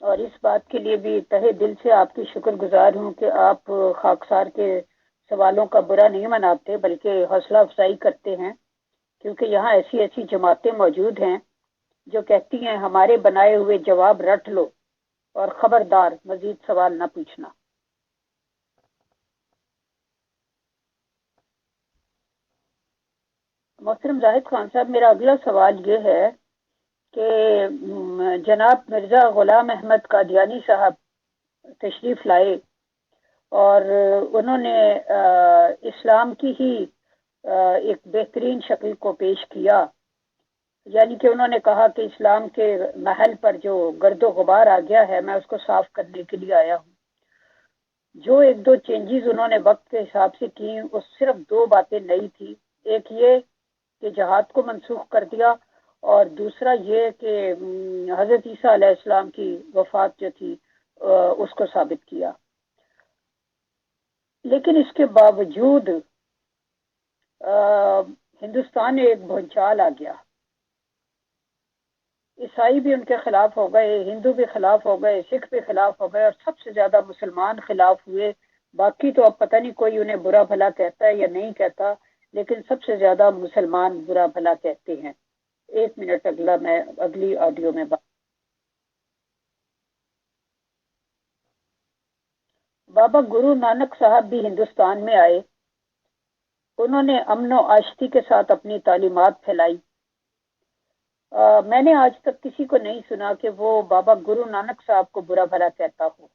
اور اس بات کے لیے بھی تہہ دل سے آپ کی شکر گزار ہوں کہ آپ خاکسار کے سوالوں کا برا نہیں مناتے، بلکہ حوصلہ افزائی کرتے ہیں، کیونکہ یہاں ایسی ایسی جماعتیں موجود ہیں جو کہتی ہیں ہمارے بنائے ہوئے جواب رٹ لو اور خبردار مزید سوال نہ پوچھنا. محترم زاہد خان صاحب، میرا اگلا سوال یہ ہے کہ جناب مرزا غلام احمد قادیانی صاحب تشریف لائے اور انہوں نے اسلام کی ہی ایک بہترین شکل کو پیش کیا. یعنی کہ انہوں نے کہا کہ اسلام کے محل پر جو گرد و غبار آ گیا ہے، میں اس کو صاف کرنے کے لیے آیا ہوں. جو ایک دو چینجز انہوں نے وقت کے حساب سے کی، وہ صرف دو باتیں نئی تھی. ایک یہ کہ جہاد کو منسوخ کر دیا، اور دوسرا یہ کہ حضرت عیسیٰ علیہ السلام کی وفات جو تھی اس کو ثابت کیا. لیکن اس کے باوجود ہندوستان میں ایک بھونچال آ گیا. عیسائی بھی ان کے خلاف ہو گئے، ہندو بھی خلاف ہو گئے، سکھ بھی خلاف ہو گئے، اور سب سے زیادہ مسلمان خلاف ہوئے. باقی تو اب پتہ نہیں کوئی انہیں برا بھلا کہتا ہے یا نہیں کہتا، لیکن سب سے زیادہ مسلمان برا بھلا کہتے ہیں. ایک منٹ، میں اگلی آڈیو میں بابا گرو نانک صاحب بھی ہندوستان میں آئے. انہوں نے امن و آشتی کے ساتھ اپنی تعلیمات پھیلائی. میں نے آج تک کسی کو نہیں سنا کہ وہ بابا گرو نانک صاحب کو برا بھلا کہتا ہو،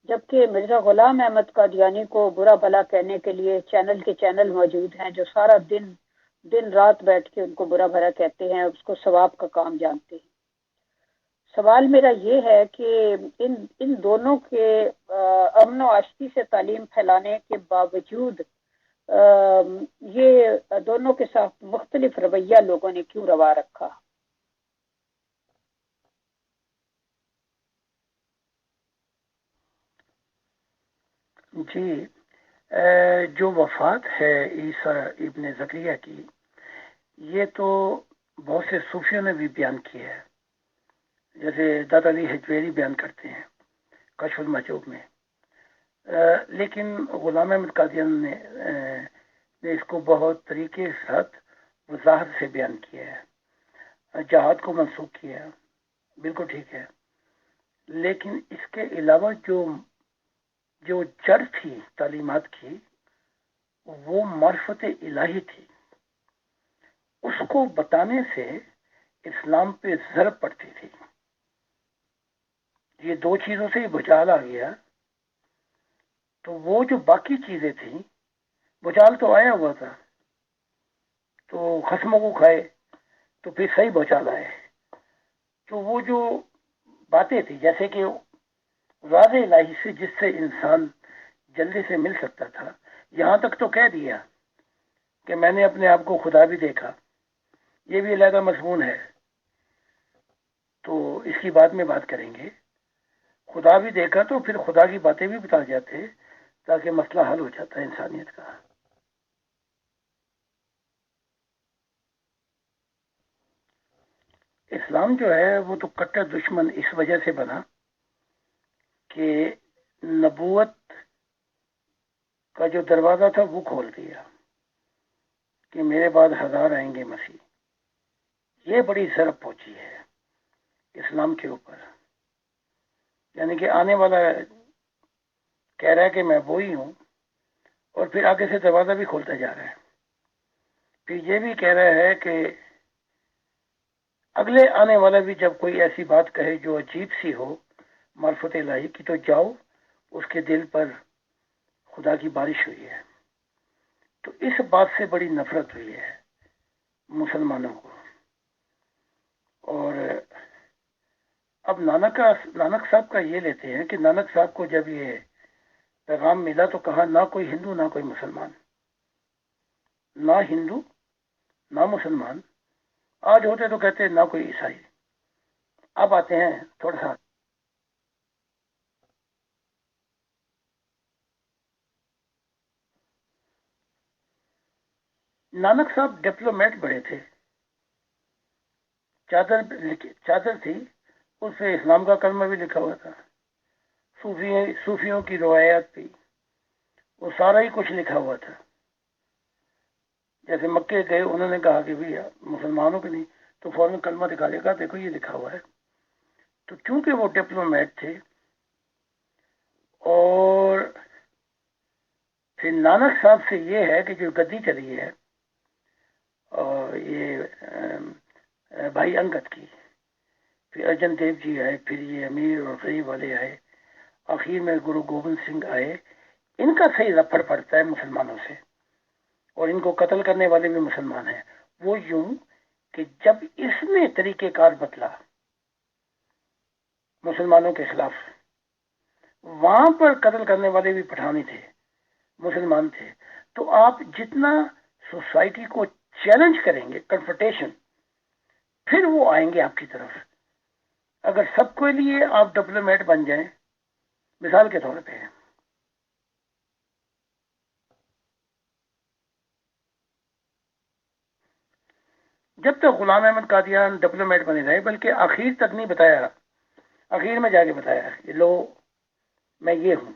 جبکہ مرزا غلام احمد قادیانی کو برا بھلا کہنے کے لیے چینل کے چینل موجود ہیں جو سارا دن رات بیٹھ کے ان کو برا بھلا کہتے ہیں، اس کو ثواب کا کام جانتے ہیں. سوال میرا یہ ہے کہ ان دونوں کے امن و آشتی سے تعلیم پھیلانے کے باوجود یہ دونوں کے ساتھ مختلف رویہ لوگوں نے کیوں روا رکھا؟ جی، جو وفات ہے عیسیٰ ابن زکریا کی، یہ تو بہت سے صوفیوں نے بھی بیان کی ہے، جیسے داتا علی حجویری بیان کرتے ہیں کشف المحجوب میں. لیکن غلام احمد قادیانی نے اس کو بہت طریقے کے ساتھ وضاحت سے بیان کیا ہے. جہاد کو منسوخ کیا ہے، بالکل ٹھیک ہے، لیکن اس کے علاوہ جو جڑ تھی تعلیمات کی، وہ معرفت الہی تھی. اس کو بتانے سے اسلام پہ ضرب پڑتی تھی. یہ دو چیزوں سے ہی بھوچال آ گیا، تو وہ جو باقی چیزیں تھیں، بھوچال تو آیا ہوا تھا، تو خصموں کو کھائے تو پھر صحیح بھوچال آئے. تو وہ جو باتیں تھی، جیسے کہ واضح الہی سے جس سے انسان جلدی سے مل سکتا تھا، یہاں تک تو کہہ دیا کہ میں نے اپنے آپ کو خدا بھی دیکھا، یہ بھی علیحدہ مضمون ہے. تو اس کی بعد میں بات کریں گے. خدا بھی دیکھا تو پھر خدا کی باتیں بھی بتا جاتے تاکہ مسئلہ حل ہو جاتا ہے انسانیت کا. اسلام جو ہے وہ تو کٹر دشمن اس وجہ سے بنا کہ نبوت کا جو دروازہ تھا وہ کھول دیا کہ میرے بعد 1000 آئیں گے مسیح. یہ بڑی ضرب پہنچی ہے اسلام کے اوپر. یعنی کہ آنے والا کہہ رہا ہے کہ میں وہی ہوں اور پھر آگے سے دروازہ بھی کھولتا جا رہا ہے. پھر یہ بھی کہہ رہا ہے کہ اگلے آنے والا بھی جب کوئی ایسی بات کہے جو عجیب سی ہو معرفت الہی کی تو جاؤ اس کے دل پر خدا کی بارش ہوئی ہے. تو اس بات سے بڑی نفرت ہوئی ہے مسلمانوں کو. اور اب نانک صاحب کا یہ لیتے ہیں کہ نانک صاحب کو جب یہ پیغام ملا تو کہا نہ کوئی ہندو نہ کوئی مسلمان، نہ ہندو نہ مسلمان. آج ہوتے تو کہتے نہ کوئی عیسائی. اب آتے ہیں تھوڑا سا نانک صاحب ڈپلومیٹ بڑے تھے. چادر تھی اس سے اسلام کا کلمہ بھی لکھا ہوا تھا، صوفیوں کی روایات بھی، وہ سارا ہی کچھ لکھا ہوا تھا. جیسے مکے گئے انہوں نے کہا کہ بھیا مسلمانوں کے نہیں تو فوراً کلمہ دکھا گا دیکھو یہ لکھا ہوا ہے. تو چونکہ وہ ڈپلومیٹ تھے اور پھر نانک صاحب سے یہ ہے کہ جو گدی چلی ہے اور یہ بھائی انگد کی، پھر ارجن دیو جی آئے، پھر یہ امیر اور غریب والے آئے، آخر میں گرو گوبند سنگھ آئے. ان کا صحیح رفڑ پڑتا ہے مسلمانوں سے اور ان کو قتل کرنے والے بھی مسلمان ہیں. وہ یوں کہ جب اس نے طریقہ کار بدلا مسلمانوں کے خلاف، وہاں پر قتل کرنے والے بھی پٹھانی تھے، مسلمان تھے. تو آپ جتنا سوسائٹی کو چیلنج کریں گے کنفرٹیشن، پھر وہ آئیں گے آپ کی طرف. اگر سب کے لیے آپ ڈپلومیٹ بن جائیں، مثال کے طور پہ جب تک غلام احمد قادیان ڈپلومیٹ بنے رہے، بلکہ آخر تک نہیں بتایا، آخر میں جا کے بتایا کہ لو میں یہ ہوں.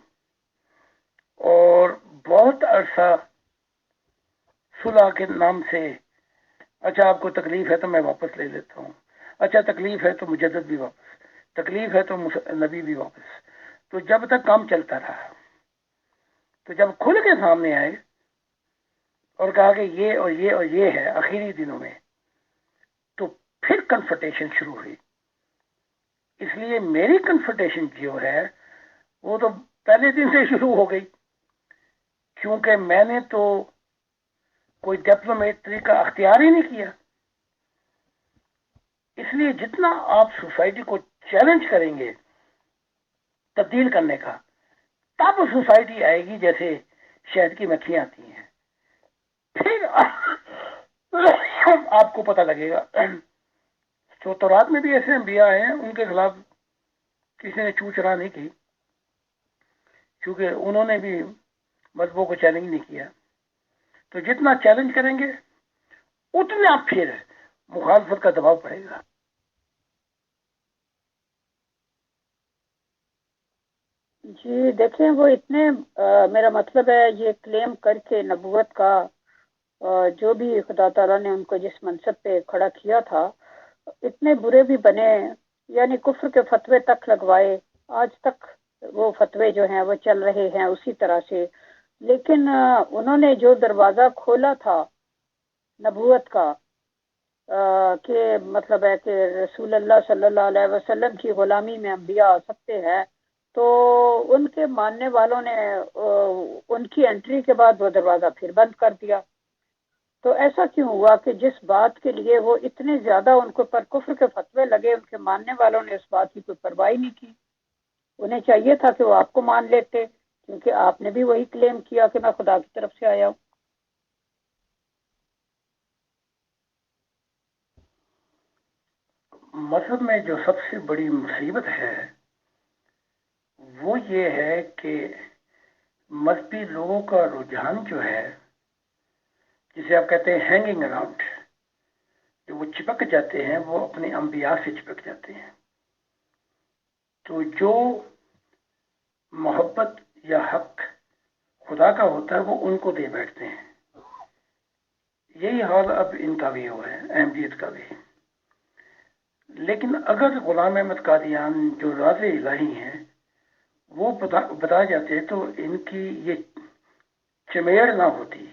اور بہت عرصہ صلح کے نام سے، اچھا آپ کو تکلیف ہے تو میں واپس لے لیتا ہوں، اچھا تکلیف ہے تو مجدد بھی واپس، تکلیف ہے تو نبی بھی واپس. تو جب تک کام چلتا رہا، تو جب کھل کے سامنے آئے اور کہا کہ یہ اور یہ اور یہ ہے آخری دنوں میں، تو پھر کنفرٹیشن شروع ہوئی. اس لیے میری کنفرٹیشن جو ہے وہ تو پہلے دن سے شروع ہو گئی، کیونکہ میں نے تو کوئی ڈپلومیٹری کا اختیار ہی نہیں کیا. اس لیے جتنا آپ سوسائٹی کو چیلنج کریں گے تبدیل کرنے کا، تب سوسائٹی آئے گی جیسے شہد کی مکھیاں آتی ہیں. پھر آپ کو پتہ لگے گا. تو تورات میں بھی ایسے انبیاء آئے ہیں، ان کے خلاف کسی نے چو چرا نہیں کی، کیونکہ انہوں نے بھی مذہبوں کو چیلنج نہیں کیا. تو جتنا چیلنج کریں گے اتنا پھر مخالفت کا دباؤ پڑے گا. جی دیکھیں، وہ اتنے میرا مطلب ہے یہ کلیم کر کے نبوت کا جو بھی خدا تعالیٰ نے ان کو جس منصب پہ کھڑا کیا تھا، اتنے برے بھی بنے، یعنی کفر کے فتوے تک لگوائے. آج تک وہ فتوے جو ہیں وہ چل رہے ہیں اسی طرح سے. لیکن انہوں نے جو دروازہ کھولا تھا نبوت کا، کہ مطلب ہے کہ رسول اللہ صلی اللہ علیہ وسلم کی غلامی میں انبیاء آ سکتے ہیں، تو ان کے ماننے والوں نے ان کی انٹری کے بعد وہ دروازہ پھر بند کر دیا. تو ایسا کیوں ہوا کہ جس بات کے لیے وہ اتنے زیادہ ان کو پر کفر کے فتوے لگے، ان کے ماننے والوں نے اس بات کی کوئی پرواہ نہیں کی. انہیں چاہیے تھا کہ وہ آپ کو مان لیتے، کیونکہ آپ نے بھی وہی کلیم کیا کہ میں خدا کی طرف سے آیا ہوں. مذہب میں جو سب سے بڑی مصیبت ہے وہ یہ ہے کہ مذہبی لوگوں کا رجحان جو ہے، جسے آپ کہتے ہیں ہینگنگ اراؤنڈ، جو وہ چپک جاتے ہیں، وہ اپنے انبیاء سے چپک جاتے ہیں. تو جو محبت یا حق خدا کا ہوتا ہے وہ ان کو دے بیٹھتے ہیں. یہی حال اب ان کا بھی ہوا ہے، احمدیت کا بھی. لیکن اگر غلام احمد قادیان جو راز الہی ہیں وہ بتا جاتے تو ان کی یہ چمیڑ نہ ہوتی،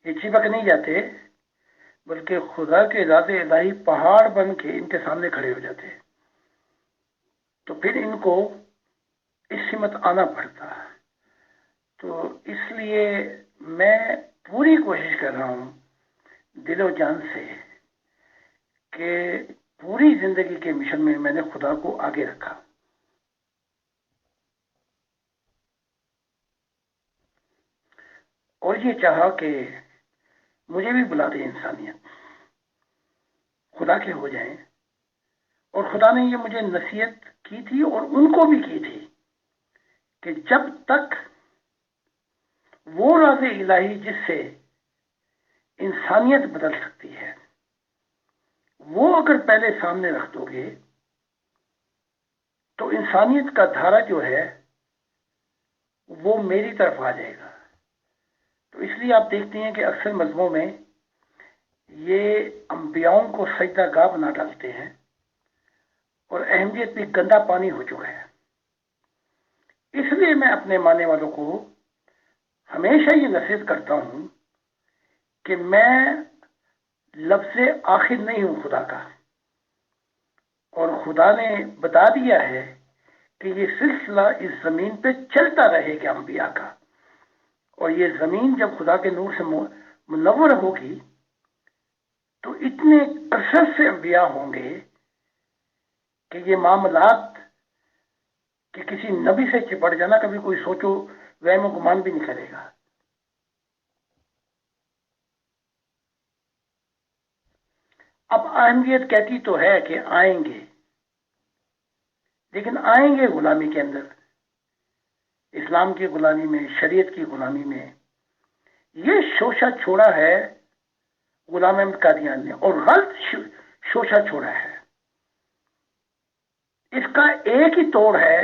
یہ چپک نہیں جاتے، بلکہ خدا کے راز الہی پہاڑ بن کے ان کے سامنے کھڑے ہو جاتے. تو پھر ان کو اس سمت آنا پڑتا. تو اس لیے میں پوری کوشش کر رہا ہوں دل و جان سے کہ پوری زندگی کے مشن میں نے خدا کو آگے رکھا، اور یہ چاہا کہ مجھے بھی بلا دے انسانیت، خدا کے ہو جائیں. اور خدا نے یہ مجھے نصیحت کی تھی اور ان کو بھی کی تھی کہ جب تک وہ راز الہی جس سے انسانیت بدل سکتی ہے وہ اگر پہلے سامنے رکھ دو گے تو انسانیت کا دھارا جو ہے وہ میری طرف آ جائے گا. تو اس لیے آپ دیکھتے ہیں کہ اکثر مذہبوں میں یہ انبیاؤں کو سجدہ گاہ بنا ڈالتے ہیں، اور احمدیت بھی گندا پانی ہو چکا ہے. اس لیے میں اپنے ماننے والوں کو ہمیشہ یہ نصیحت کرتا ہوں کہ میں لفظ آخر نہیں ہوں خدا کا، اور خدا نے بتا دیا ہے کہ یہ سلسلہ اس زمین پہ چلتا رہے گا انبیاء کا. اور یہ زمین جب خدا کے نور سے منور ہوگی تو اتنے کثرت سے انبیاء ہوں گے کہ یہ معاملات کہ کسی نبی سے چپٹ جانا کبھی کوئی سوچو وہم و گمان بھی نہیں کرے گا. اب احمدیت کہتی تو ہے کہ آئیں گے، لیکن آئیں گے غلامی کے اندر، اسلام کی غلامی میں، شریعت کی غلامی میں. یہ شوشہ چھوڑا ہے غلام احمد قادیان نے، اور غلط شوشہ چھوڑا ہے. اس کا ایک ہی توڑ ہے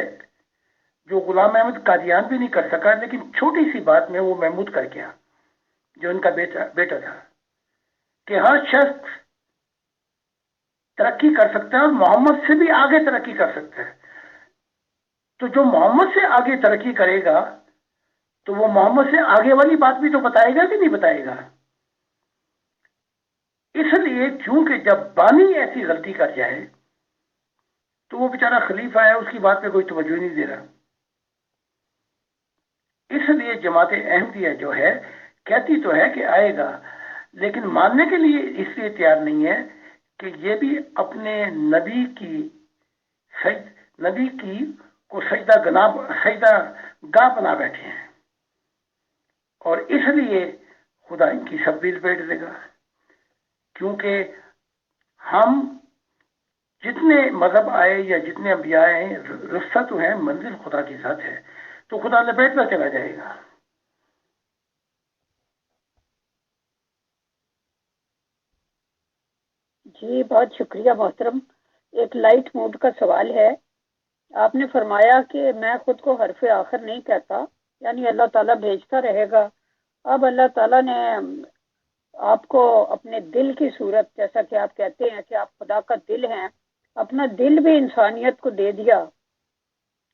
جو غلام احمد قادیان بھی نہیں کر سکا، لیکن چھوٹی سی بات میں وہ محمود کر گیا، جو ان کا بیٹا تھا، کہ ہر شخص ترقی کر سکتا ہے اور محمد سے بھی آگے ترقی کر سکتا ہے. تو جو محمد سے آگے ترقی کرے گا تو وہ محمد سے آگے والی بات بھی تو بتائے گا کہ نہیں بتائے گا. اس لیے چونکہ جب بانی ایسی غلطی کر جائے تو وہ بیچارہ خلیفہ ہے، اس کی بات پہ کوئی توجہ نہیں دے رہا. اس لیے جماعت احمدیہ جو ہے کہتی تو ہے کہ آئے گا، لیکن ماننے کے لیے اس لیے تیار نہیں ہے کہ یہ بھی اپنے نبی کی کو سجدہ گاہ بنا بیٹھے ہیں، اور اس لیے خدا ان کی سب بھی لپیٹ دے گا. کیونکہ ہم جتنے مذہب آئے یا جتنے انبیاء آئے ہیں، رستہ تو ہے، منزل خدا کی ذات ہے، تو خدا لپیٹتا چلا جائے گا. جی بہت شکریہ محترم. ایک لائٹ موڈ کا سوال ہے. آپ نے فرمایا کہ میں خود کو حرف آخر نہیں کہتا، یعنی اللہ تعالیٰ بھیجتا رہے گا. اب اللہ تعالیٰ نے آپ کو اپنے دل کی صورت، جیسا کہ آپ کہتے ہیں کہ آپ خدا کا دل ہیں، اپنا دل بھی انسانیت کو دے دیا،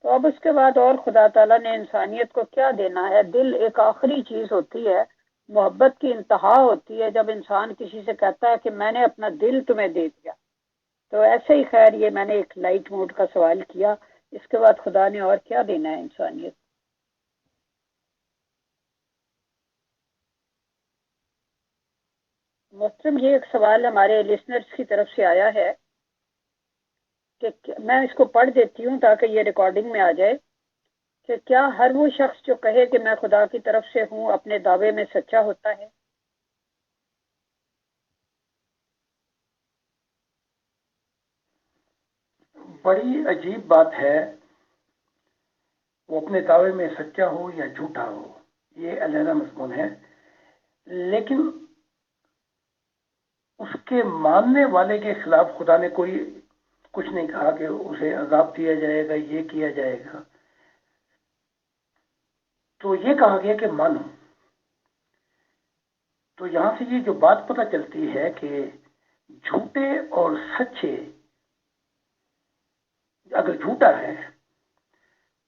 تو اب اس کے بعد اور خدا تعالیٰ نے انسانیت کو کیا دینا ہے؟ دل ایک آخری چیز ہوتی ہے، محبت کی انتہا ہوتی ہے جب انسان کسی سے کہتا ہے کہ میں نے اپنا دل تمہیں دے دیا. تو ایسے ہی خیر، یہ میں نے ایک لائٹ موڈ کا سوال کیا. اس کے بعد خدا نے اور کیا دینا ہے انسانیت؟ محترم، یہ ایک سوال ہمارے لسنرز کی طرف سے آیا ہے کہ میں اس کو پڑھ دیتی ہوں تاکہ یہ ریکارڈنگ میں آ جائے، کہ کیا ہر وہ شخص جو کہے کہ میں خدا کی طرف سے ہوں اپنے دعوے میں سچا ہوتا ہے؟ بڑی عجیب بات ہے، وہ اپنے دعوے میں سچا ہو یا جھوٹا ہو، یہ علیحدہ مضمون ہے، لیکن اس کے ماننے والے کے خلاف خدا نے کوئی کچھ نہیں کہا کہ اسے عذاب دیا جائے گا، یہ کیا جائے گا. تو یہ کہا گیا کہ مانو. تو یہاں سے یہ جو بات پتہ چلتی ہے کہ جھوٹے اور سچے، اگر جھوٹا ہے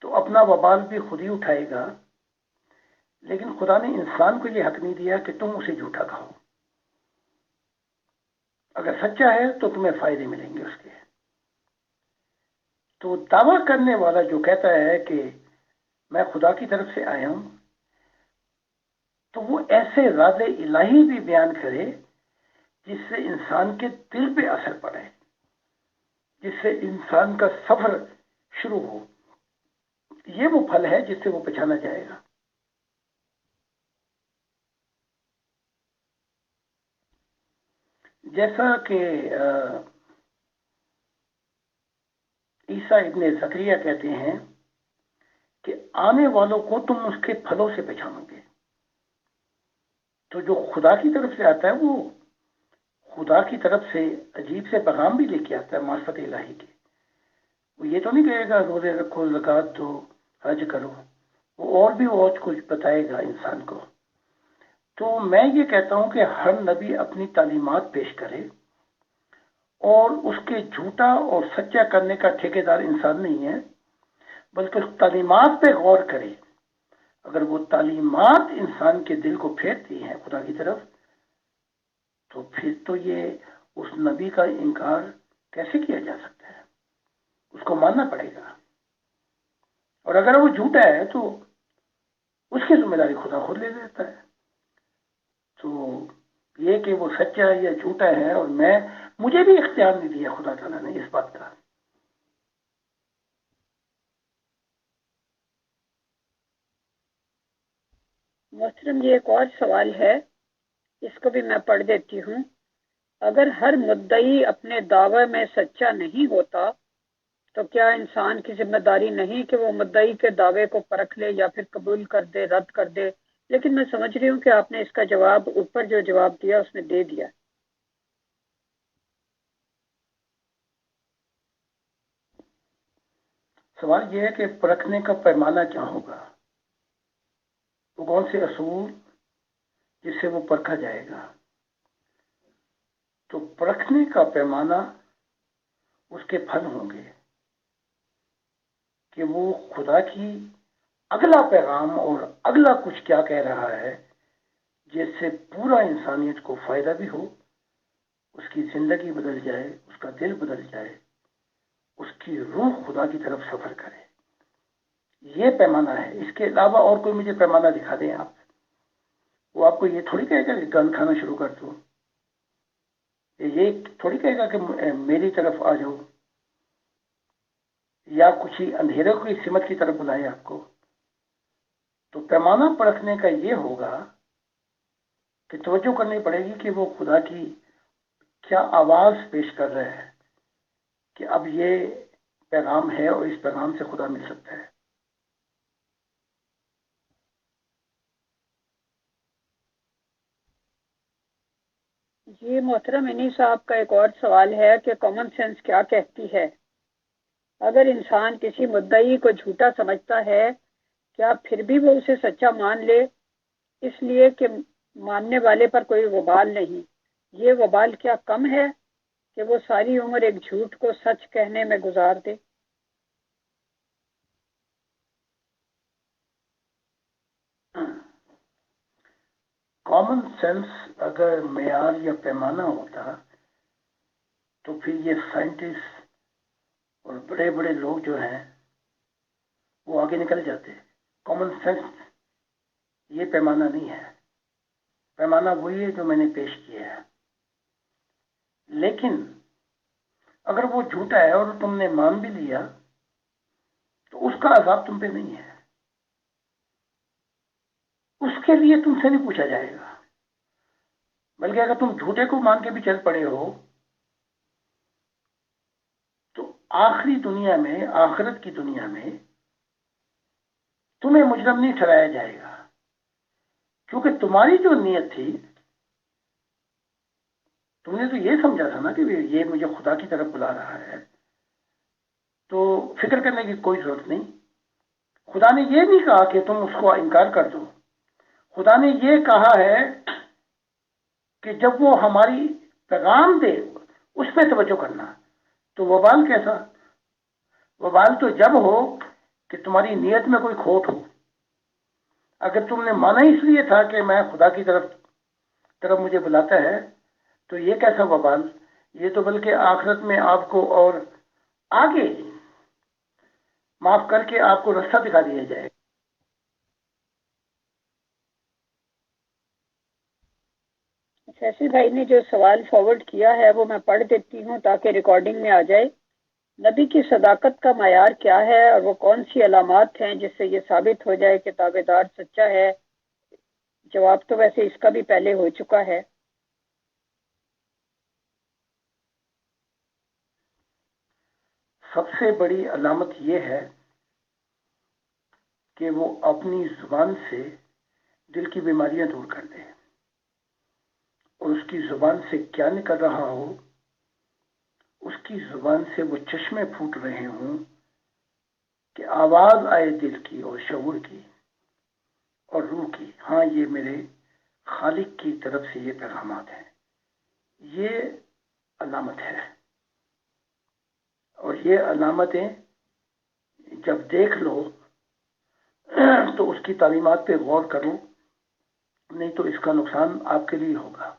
تو اپنا وبال بھی خود ہی اٹھائے گا، لیکن خدا نے انسان کو یہ حق نہیں دیا کہ تم اسے جھوٹا کہو. اگر سچا ہے تو تمہیں فائدے ملیں گے اس کے. تو دعویٰ کرنے والا جو کہتا ہے کہ میں خدا کی طرف سے آیا ہوں، تو وہ ایسے راز الہی بھی بیان کرے جس سے انسان کے دل پہ اثر پڑے، جس سے انسان کا سفر شروع ہو. یہ وہ پھل ہے جس سے وہ پہچانا جائے گا. جیسا کہ عیسیٰ ابن زکریا کہتے ہیں کہ آنے والوں کو تم اس کے پھلوں سے پہچانو گے. تو جو خدا کی طرف سے آتا ہے وہ خدا کی طرف سے عجیب سے پیغام بھی لے کے آتا ہے معرفت الہی کے. وہ یہ تو نہیں کہے گا روزے رکھو، زکوٰۃ دو، حج کرو. وہ اور بھی بہت کچھ بتائے گا انسان کو. تو میں یہ کہتا ہوں کہ ہر نبی اپنی تعلیمات پیش کرے، اور اس کے جھوٹا اور سچا کرنے کا ٹھیکیدار انسان نہیں ہے، بلکہ اس تعلیمات پہ غور کرے. اگر وہ تعلیمات انسان کے دل کو پھیرتی ہیں خدا کی طرف، تو پھر تو یہ اس نبی کا انکار کیسے کیا جا سکتا ہے؟ اس کو ماننا پڑے گا. اور اگر وہ جھوٹا ہے تو اس کی ذمہ داری خدا خود لے لیتا ہے. تو یہ کہ وہ سچا ہے یا جھوٹا ہے، اور مجھے بھی اختیار نہیں دیا خدا تعالیٰ نے اس بات کا. محترم، یہ ایک اور سوال ہے، اس کو بھی میں پڑھ دیتی ہوں. اگر ہر مدعی اپنے دعوے میں سچا نہیں ہوتا تو کیا انسان کی ذمہ داری نہیں کہ وہ مدعی کے دعوے کو پرکھ لے یا پھر قبول کر دے، رد کر دے؟ لیکن میں سمجھ رہی ہوں کہ آپ نے اس کا جواب اوپر جو جواب دیا اس میں دے دیا. سوال یہ ہے کہ پرکھنے کا پیمانہ کیا ہوگا، وہ کون سے اصول جس سے وہ پرکھا جائے گا. تو پرکھنے کا پیمانہ اس کے پھل ہوں گے کہ وہ خدا کی اگلا پیغام اور اگلا کچھ کیا کہہ رہا ہے، جس سے پورا انسانیت کو فائدہ بھی ہو، اس کی زندگی بدل جائے، اس کا دل بدل جائے، اس کی روح خدا کی طرف سفر کرے. یہ پیمانہ ہے. اس کے علاوہ اور کوئی مجھے پیمانہ دکھا دیں آپ. وہ آپ کو یہ تھوڑی کہے گا کہ گند کھانا شروع کر دو، یہ تھوڑی کہے گا کہ میری طرف آ جاؤ، یا کچھ ہی اندھیرے کی سمت کی طرف بلائے آپ کو. تو پیمانہ پرکھنے کا یہ ہوگا کہ توجہ کرنی پڑے گی کہ وہ خدا کی کیا آواز پیش کر رہے ہیں کہ اب یہ پیغام ہے اور اس پیغام سے خدا مل سکتا ہے. جی محترم، انہی صاحب کا ایک اور سوال ہے کہ کامن سینس کیا کہتی ہے؟ اگر انسان کسی مدعی کو جھوٹا سمجھتا ہے، کیا پھر بھی وہ اسے سچا مان لے، اس لیے کہ ماننے والے پر کوئی وبال نہیں؟ یہ وبال کیا کم ہے کہ وہ ساری عمر ایک جھوٹ کو سچ کہنے میں گزار دے؟ کامن سینس اگر معیار یا پیمانہ ہوتا تو پھر یہ سائنٹسٹ اور بڑے بڑے لوگ جو ہیں وہ آگے نکل جاتے. کامن سینس یہ پیمانہ نہیں ہے. پیمانہ وہی ہے جو میں نے پیش کیا ہے. لیکن اگر وہ جھوٹا ہے اور تم نے مان بھی لیا تو اس کا عذاب تم پہ نہیں ہے. اس کے لیے تم سے نہیں پوچھا جائے گا. بلکہ اگر تم جھوٹے کو مان کے بھی چل پڑے ہو تو آخری دنیا میں، آخرت کی دنیا میں تمہیں مجرم نہیں ٹھہرایا جائے گا، کیونکہ تمہاری جو نیت تھی، تم نے تو یہ سمجھا تھا نا کہ یہ مجھے خدا کی طرف بلا رہا ہے، تو فکر کرنے کی کوئی ضرورت نہیں۔ خدا نے یہ نہیں کہا کہ تم اس کو انکار کر دو، خدا نے یہ کہا ہے کہ جب وہ ہماری پیغام دے اس پہ توجہ کرنا۔ تو وبال کیسا؟ وبال تو جب ہو کہ تمہاری نیت میں کوئی کھوٹ ہو۔ اگر تم نے مانا اس لیے تھا کہ میں خدا کی طرف مجھے بلاتا ہے، تو یہ کیسا وبال؟ یہ تو بلکہ آخرت میں آپ کو اور آگے معاف کر کے آپ کو راستہ دکھا دیا جائے۔ فیصل بھائی نے جو سوال فارورڈ کیا ہے وہ میں پڑھ دیتی ہوں تاکہ ریکارڈنگ میں آ جائے۔ نبی کی صداقت کا معیار کیا ہے اور وہ کون سی علامات ہیں جس سے یہ ثابت ہو جائے کہ تابع دار سچا ہے؟ جواب تو ویسے اس کا بھی پہلے ہو چکا ہے۔ سب سے بڑی علامت یہ ہے کہ وہ اپنی زبان سے دل کی بیماریاں دور کر دے، اور اس کی زبان سے کیا نکل رہا ہو، اس کی زبان سے وہ چشمے پھوٹ رہے ہوں کہ آواز آئے دل کی اور شعور کی اور روح کی، ہاں یہ میرے خالق کی طرف سے یہ پیغامات ہیں۔ یہ علامت ہے، اور یہ علامتیں جب دیکھ لو تو اس کی تعلیمات پہ غور کرو، نہیں تو اس کا نقصان آپ کے لیے ہوگا۔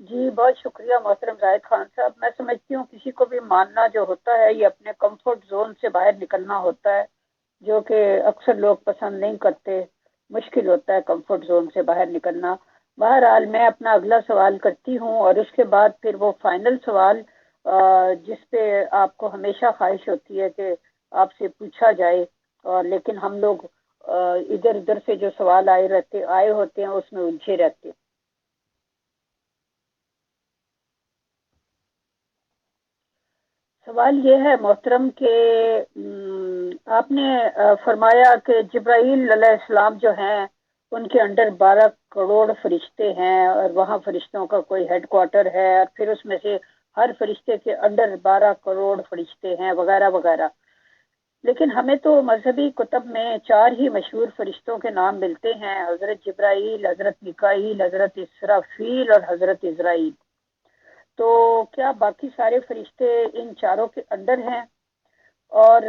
جی بہت شکریہ محترم زاہد خان صاحب۔ میں سمجھتی ہوں کسی کو بھی ماننا جو ہوتا ہے یہ اپنے کمفرٹ زون سے باہر نکلنا ہوتا ہے، جو کہ اکثر لوگ پسند نہیں کرتے۔ مشکل ہوتا ہے کمفرٹ زون سے باہر نکلنا۔ بہرحال میں اپنا اگلا سوال کرتی ہوں، اور اس کے بعد پھر وہ فائنل سوال جس پہ آپ کو ہمیشہ خواہش ہوتی ہے کہ آپ سے پوچھا جائے، لیکن ہم لوگ ادھر ادھر سے جو سوال آئے ہوتے ہیں اس میں الجھے رہتے ہیں۔ سوال یہ ہے محترم کہ آپ نے فرمایا کہ جبرائیل علیہ السلام جو ہیں ان کے انڈر 12 کروڑ فرشتے ہیں، اور وہاں فرشتوں کا کوئی ہیڈ کوارٹر ہے، اور پھر اس میں سے ہر فرشتے کے انڈر 12 کروڑ فرشتے ہیں وغیرہ وغیرہ۔ لیکن ہمیں تو مذہبی کتب میں 4 ہی مشہور فرشتوں کے نام ملتے ہیں، حضرت جبرائیل، حضرت میکائیل، حضرت اسرافیل اور حضرت عزرائیل۔ تو کیا باقی سارے فرشتے ان 4 کے انڈر ہیں؟ اور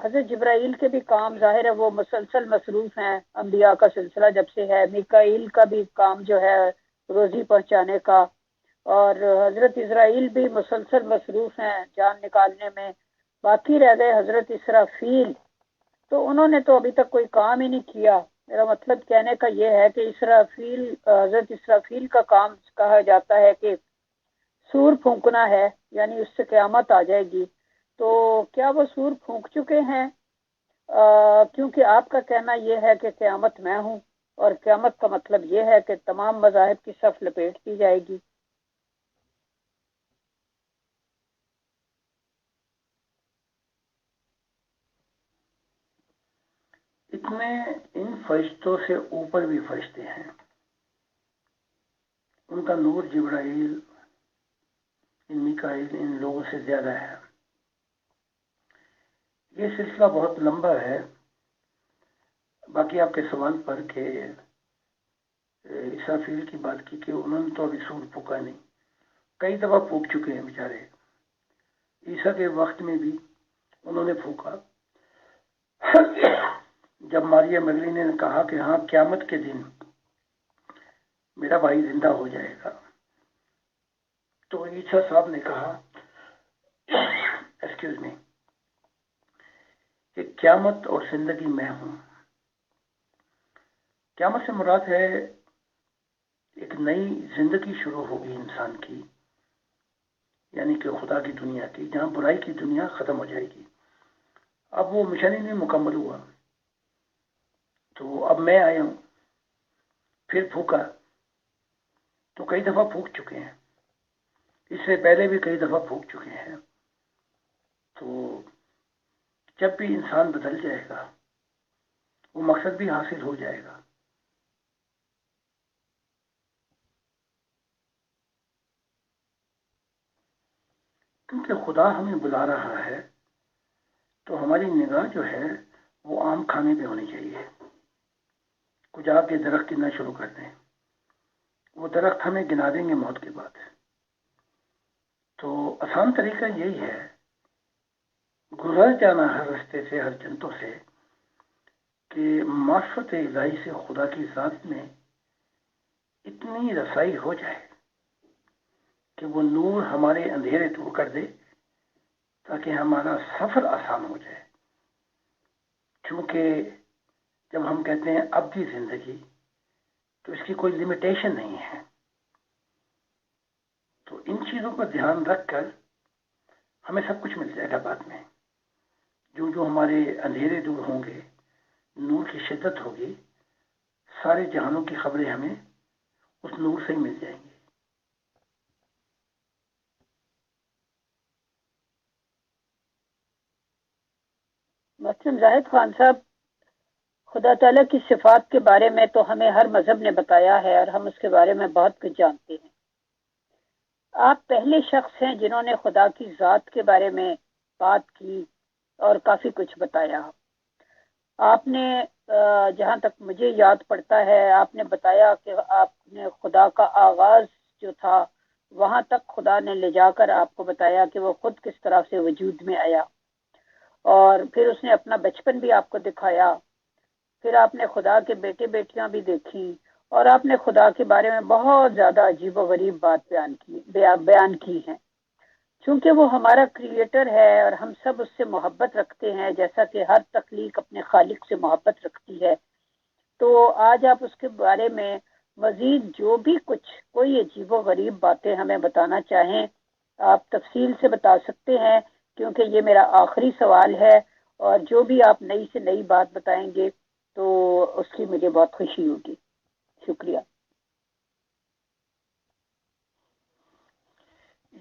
حضرت جبرائیل کے بھی کام ظاہر ہے وہ مسلسل مصروف ہیں، انبیاء کا سلسلہ جب سے ہے۔ میکائیل کا بھی کام جو ہے روزی پہنچانے کا، اور حضرت اسرائیل بھی مسلسل مصروف ہیں جان نکالنے میں۔ باقی رہ گئے حضرت اسرافیل، تو انہوں نے تو ابھی تک کوئی کام ہی نہیں کیا۔ میرا مطلب کہنے کا یہ ہے کہ حضرت اسرافیل کا کام کہا جاتا ہے کہ سور پھونکنا ہے، یعنی اس سے قیامت آ جائے گی۔ تو کیا وہ سور پھونک چکے ہیں؟ کیونکہ آپ کا کہنا یہ ہے کہ قیامت میں ہوں، اور قیامت کا مطلب یہ ہے کہ تمام مذاہب کی صف لپیٹ دی جائے گی۔ اتنے ان فرشتوں سے اوپر بھی فرشتے ہیں، ان کا نور جبرائیل، ان میکائیل، ان لوگوں سے زیادہ ہے۔ یہ سلسلہ بہت لمبا ہے۔ باقی آپ کے سوال پر کہ اسرافیل کی بات کی کہ انہوں نے تو ابھی سور پھونکا نہیں، کئی دفعہ پھونک چکے ہیں بیچارے۔ عیسیٰ کے وقت میں بھی انہوں نے پھونکا، جب ماریہ مگدلینی نے کہا کہ ہاں قیامت کے دن میرا بھائی زندہ ہو جائے گا، تو عیسیٰ صاحب نے کہا ایکسکیوز می کہ قیامت اور زندگی میں ہوں۔ قیامت سے مراد ہے ایک نئی زندگی شروع ہوگی انسان کی، یعنی کہ خدا کی دنیا کی، جہاں برائی کی دنیا ختم ہو جائے گی۔ اب وہ مشن ہی نہیں مکمل ہوا، تو اب میں آیا ہوں، پھر پھونکا تو کئی دفعہ پھونک چکے ہیں، اس سے پہلے بھی کئی دفعہ پھونک چکے ہیں. تو جب بھی انسان بدل جائے گا وہ مقصد بھی حاصل ہو جائے گا. کیونکہ خدا ہمیں بلا رہا ہے تو ہماری نگاہ جو ہے وہ عام کھانے پہ ہونی چاہیے. کچھ آپ کے درخت گننا شروع کر دیں، وہ درخت ہمیں گنا دیں گے موت کے بعد. تو آسان طریقہ یہی ہے، گزر جانا ہر رستے سے، ہر جنتوں سے، کہ معرفت الہی سے، خدا کی ذات میں اتنی رسائی ہو جائے کہ وہ نور ہمارے اندھیرے دور کر دے تاکہ ہمارا سفر آسان ہو جائے. کیونکہ جب ہم کہتے ہیں ابدی زندگی تو اس کی کوئی لمیٹیشن نہیں ہے. تو ان چیزوں پر دھیان رکھ کر ہمیں سب کچھ مل جائے گا بعد میں. جو ہمارے اندھیرے دور ہوں گے، نور کی شدت ہوگی، سارے جہانوں کی خبریں ہمیں اس نور سے ہی مل جائیں گی. محترم زاہد خان صاحب، خدا تعالیٰ کی صفات کے بارے میں تو ہمیں ہر مذہب نے بتایا ہے اور ہم اس کے بارے میں بہت کچھ جانتے ہیں. آپ پہلے شخص ہیں جنہوں نے خدا کی ذات کے بارے میں بات کی اور کافی کچھ بتایا. آپ نے جہاں تک مجھے یاد پڑتا ہے، آپ نے بتایا کہ آپ نے خدا کا آغاز جو تھا وہاں تک خدا نے لے جا کر آپ کو بتایا کہ وہ خود کس طرح سے وجود میں آیا، اور پھر اس نے اپنا بچپن بھی آپ کو دکھایا. پھر آپ نے خدا کے بیٹے بیٹیاں بھی دیکھی، اور آپ نے خدا کے بارے میں بہت زیادہ عجیب و غریب بات بیان کی ہے. چونکہ وہ ہمارا کریٹر ہے اور ہم سب اس سے محبت رکھتے ہیں، جیسا کہ ہر تخلیق اپنے خالق سے محبت رکھتی ہے. تو آج آپ اس کے بارے میں مزید جو بھی کچھ کوئی عجیب و غریب باتیں ہمیں بتانا چاہیں آپ تفصیل سے بتا سکتے ہیں، کیونکہ یہ میرا آخری سوال ہے، اور جو بھی آپ نئی سے نئی بات بتائیں گے تو اس کی مجھے بہت خوشی ہوگی. شکریہ.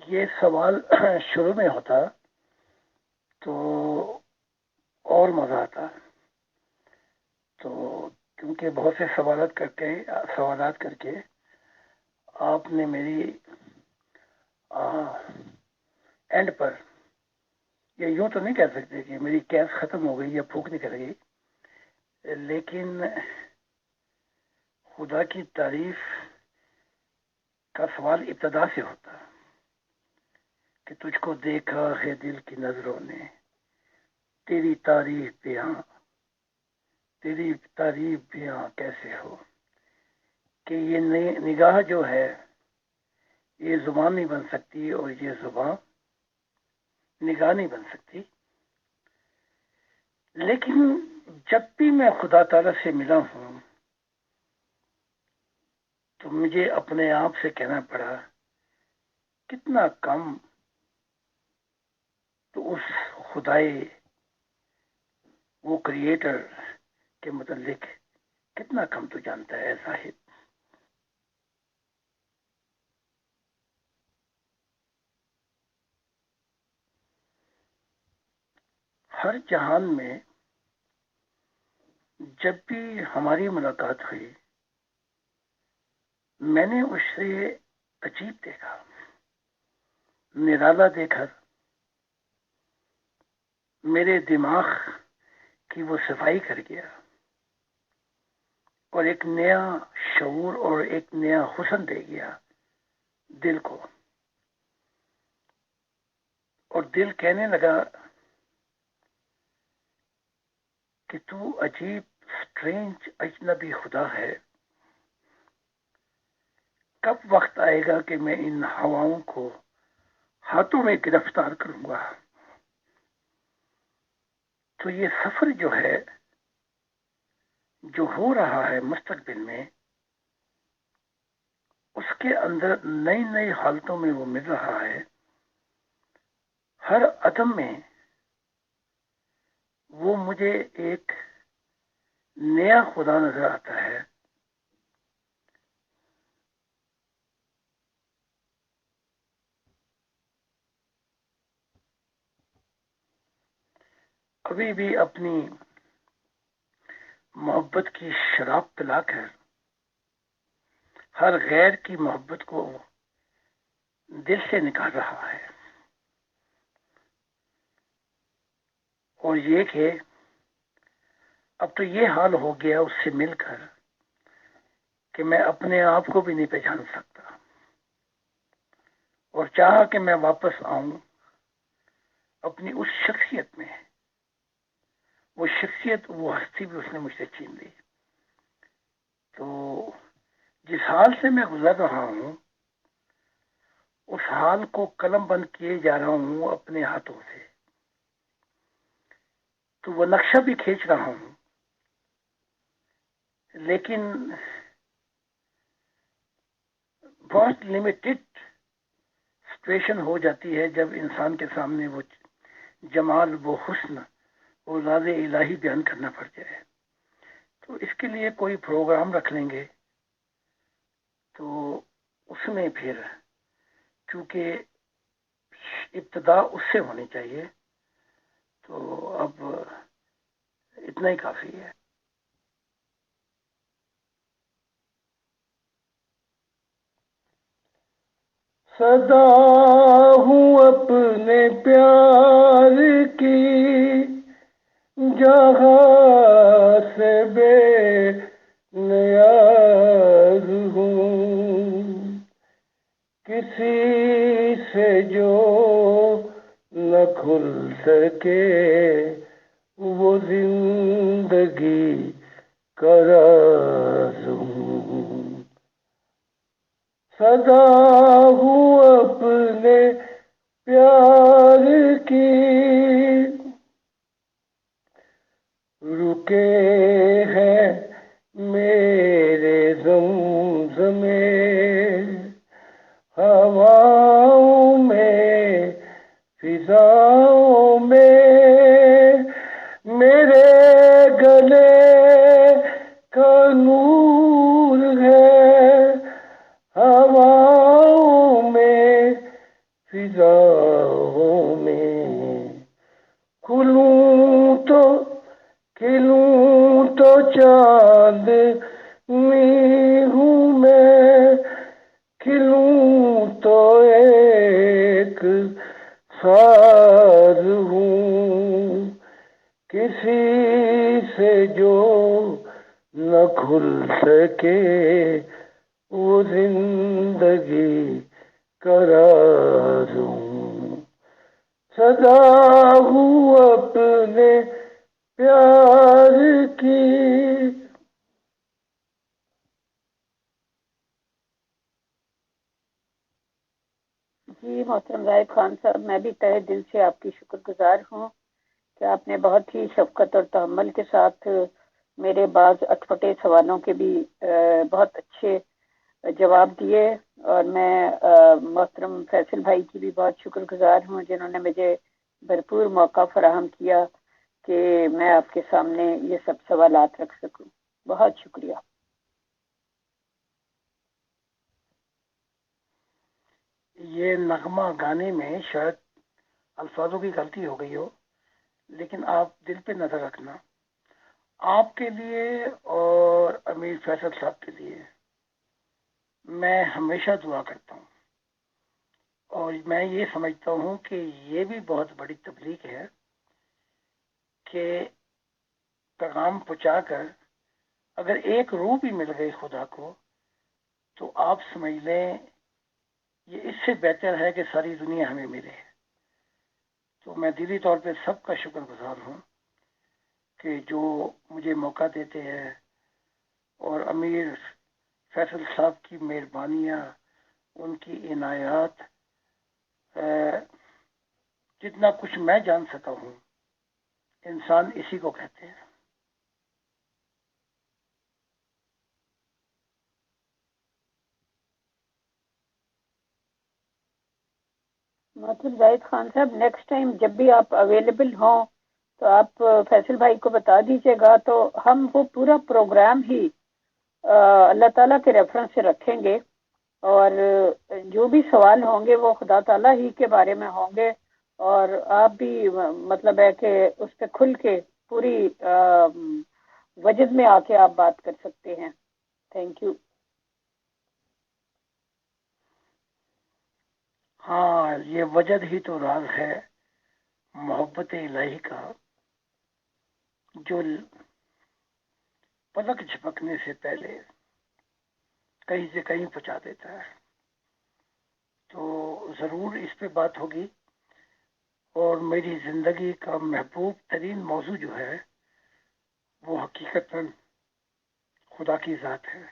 یہ سوال شروع میں ہوتا تو اور مزہ آتا. تو کیونکہ بہت سے سوالات کر کے آپ نے میری اینڈ پر، یہ یوں تو نہیں کہہ سکتے کہ میری کیس ختم ہو گئی یا پھونک نکل گئی، لیکن خدا کی تعریف کا سوال ابتدا سے ہوتا کہ تجھ کو دیکھا ہے دل کی نظروں نے، تیری تعریف بیاں، تیری تعریف بیاں کیسے ہو. کہ یہ نگاہ جو ہے یہ زبان نہیں بن سکتی، اور یہ زبان نگاہ نہیں بن سکتی. لیکن جب بھی میں خدا تعالی سے ملا ہوں تو مجھے اپنے آپ سے کہنا پڑا کتنا کم تو اس خدائے وہ کریٹر کے متعلق کتنا کم تو جانتا ہے زاہد. ہر جہان میں جب بھی ہماری ملاقات ہوئی میں نے اس سے عجیب دیکھا، نرالا دیکھا. میرے دماغ کی وہ صفائی کر گیا اور ایک نیا شعور اور ایک نیا حسن دے گیا دل کو. اور دل کہنے لگا کہ تو عجیب سٹرینج اجنبی خدا ہے، کب وقت آئے گا کہ میں ان ہواؤں کو ہاتھوں میں گرفتار کروں گا. تو یہ سفر جو ہے جو ہو رہا ہے مستقبل میں، اس کے اندر نئی نئی حالتوں میں وہ مل رہا ہے. ہر عدم میں وہ مجھے ایک نیا خدا نظر آتا ہے. ابھی بھی اپنی محبت کی شراب پلا کر ہر غیر کی محبت کو دل سے نکال رہا ہے، اور یہ کہ اب تو یہ حال ہو گیا اس سے مل کر کہ میں اپنے آپ کو بھی نہیں پہچان سکتا، اور چاہا کہ میں واپس آؤں اپنی اس شخصیت میں، وہ شخصیت، وہ ہستی بھی اس نے مجھ سے چھین لی۔ تو جس حال سے میں گزر رہا ہوں اس حال کو قلم بند کیے جا رہا ہوں اپنے ہاتھوں سے، تو وہ نقشہ بھی کھینچ رہا ہوں، لیکن بہت لمیٹڈ سچویشن ہو جاتی ہے جب انسان کے سامنے وہ جمال، وہ حسن، وہ راز الہی بیان کرنا پڑ جائے۔ تو اس کے لیے کوئی پروگرام رکھ لیں گے، تو اس میں پھر چونکہ ابتدا اس سے ہونی چاہیے، تو اب اتنا ہی کافی ہے۔ صدا ہوں اپنے پیار کی جہاں سے بے نیاز ہوں، کسی سے جو نہ کھل سکے وہ زندگی کا راز ہوں۔ صدا ہوں اپنے پیار کی، رکے ہیں میرے زمزمے ہواؤں میں، فضاؤں میں، میرے گلے کا نور ہے ہواؤں میں، فضاؤں میں۔ کھلوں تو کھلوں تو چاند میں ہوں میں، کھلوں تو ایک ساز ہوں، کسی سے جو نہ کھل سکے وہ زندگی کا راز ہوں۔ صدا ہوں اپنے پیار کی۔ جی محترم زاہد خان صاحب، میں بھی تہہ دل سے آپ کی شکر گزار ہوں کہ آپ نے بہت ہی شفقت اور تحمل کے ساتھ میرے بعض اٹپٹے سوالوں کے بھی بہت اچھے جواب دیے، اور میں محترم فیصل بھائی کی بھی بہت شکر گزار ہوں جنہوں نے مجھے بھرپور موقع فراہم کیا کہ میں آپ کے سامنے یہ سب سوالات رکھ سکوں۔ بہت شکریہ۔ یہ نغمہ گانے میں شاید الفاظوں کی غلطی ہو گئی ہو، لیکن آپ دل پہ نظر رکھنا، آپ کے لیے اور امیر فیصل صاحب کے لیے میں ہمیشہ دعا کرتا ہوں، اور میں یہ سمجھتا ہوں کہ یہ بھی بہت بڑی تبلیغ ہے کہ پیغام پہنچا کر اگر ایک روح بھی مل گئی خدا کو تو آپ سمجھ لیں یہ اس سے بہتر ہے کہ ساری دنیا ہمیں ملے۔ تو میں دلی طور پہ سب کا شکر گزار ہوں کہ جو مجھے موقع دیتے ہیں، اور امیر فیصل صاحب کی مہربانیاں، ان کی عنایات، جتنا کچھ میں جان سکا ہوں، انسان اسی کو کہتے ہیں۔ محترم زاہد خان صاحب، نیکسٹ ٹائم جب بھی آپ اویلیبل ہوں تو آپ فیصل بھائی کو بتا دیجیے گا، تو ہم وہ پورا پروگرام ہی اللہ تعالیٰ کے ریفرنس سے رکھیں گے، اور جو بھی سوال ہوں گے وہ خدا تعالیٰ ہی کے بارے میں ہوں گے، اور آپ بھی مطلب ہے کہ اس پہ کھل کے پوری وجد میں آ کے آپ بات کر سکتے ہیں. Thank you. ہاں، یہ وجد ہی تو راز ہے محبت الہی کا، جو پلک جھپکنے سے پہلے کہیں سے کہیں پہنچا دیتا ہے. تو ضرور اس پہ بات ہوگی. اور میری زندگی کا محبوب ترین موضوع جو ہے وہ حقیقت خدا کی ذات ہے.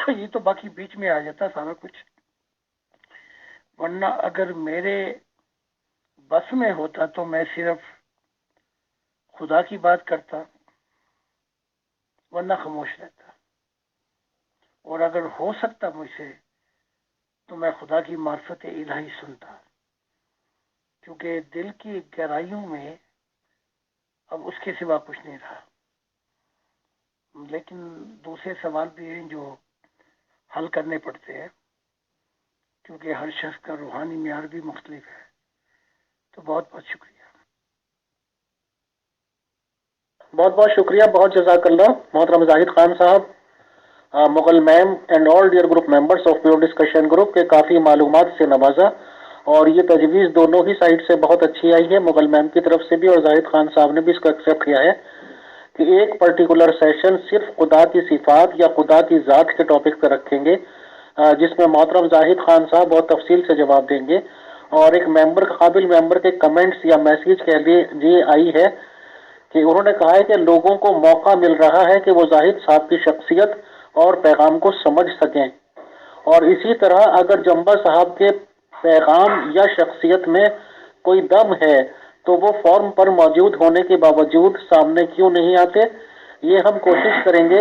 یہ تو باقی بیچ میں آ جاتا سارا کچھ، ورنہ اگر میرے بس میں ہوتا تو میں صرف خدا کی بات کرتا، ورنہ خاموش رہتا. اور اگر ہو سکتا مجھ سے تو میں خدا کی معرفت الہی سنتا، کیونکہ دل کی گہرائیوں میں اب اس کے سوا کچھ نہیں رہا. لیکن دوسرے سوال بھی ہیں جو حل کرنے پڑتے ہیں، کیونکہ ہر شخص کا روحانی معیار بھی مختلف ہے. تو بہت بہت شکریہ. بہت بہت شکریہ، بہت جزاک اللہ محترم زاہد خان صاحب، Mughal ma'am and all dear group members of pure discussion group کے کافی معلومات سے نوازا. اور یہ تجویز دونوں ہی سائڈ سے بہت اچھی آئی ہے، مغل میم کی طرف سے بھی اور زاہد خان صاحب نے بھی اس کو ایکسیپٹ کیا ہے کہ ایک پرٹیکولر سیشن صرف خدا کی صفات یا خدا کی ذات کے ٹاپک پہ رکھیں گے، جس میں محترم زاہد خان صاحب بہت تفصیل سے جواب دیں گے. اور ایک ممبر، قابل ممبر کے کمنٹس یا میسیج کہہ لیجیے آئی ہے کہ انہوں نے کہا ہے کہ لوگوں کو موقع مل رہا ہے کہ وہ زاہد صاحب کی شخصیت اور پیغام کو سمجھ سکیں، اور اسی طرح اگر جمبا صاحب کے پیغام یا شخصیت میں کوئی دم ہے تو وہ فارم پر موجود ہونے کے باوجود سامنے کیوں نہیں آتے. یہ ہم کوشش کریں گے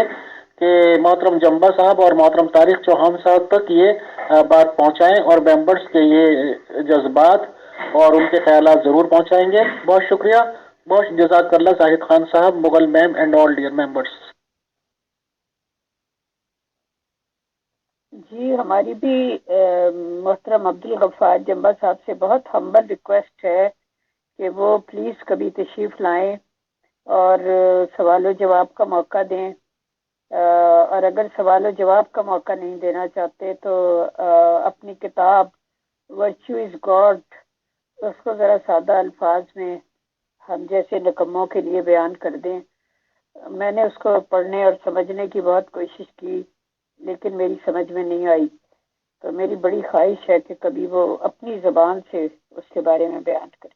کہ محترم جمبا صاحب اور محترم طارق چوہان صاحب تک یہ بات پہنچائیں، اور ممبرس کے یہ جذبات اور ان کے خیالات ضرور پہنچائیں گے. بہت شکریہ، بہت جزاک اللہ زاہد خان صاحب، Mughal ma'am and all dear members. جی ہماری بھی محترم عبدالغفار جمبا صاحب سے بہت ہمبل ریکویسٹ ہے کہ وہ پلیز کبھی تشریف لائیں اور سوال و جواب کا موقع دیں. اور اگر سوال و جواب کا موقع نہیں دینا چاہتے تو اپنی کتاب ورچو از گاڈ اس کو ذرا سادہ الفاظ میں ہم جیسے نکموں کے لیے بیان کر دیں. میں نے اس کو پڑھنے اور سمجھنے کی بہت کوشش کی لیکن میری سمجھ میں نہیں آئی، تو میری بڑی خواہش ہے کہ کبھی وہ اپنی زبان سے اس کے بارے میں بیان کرے.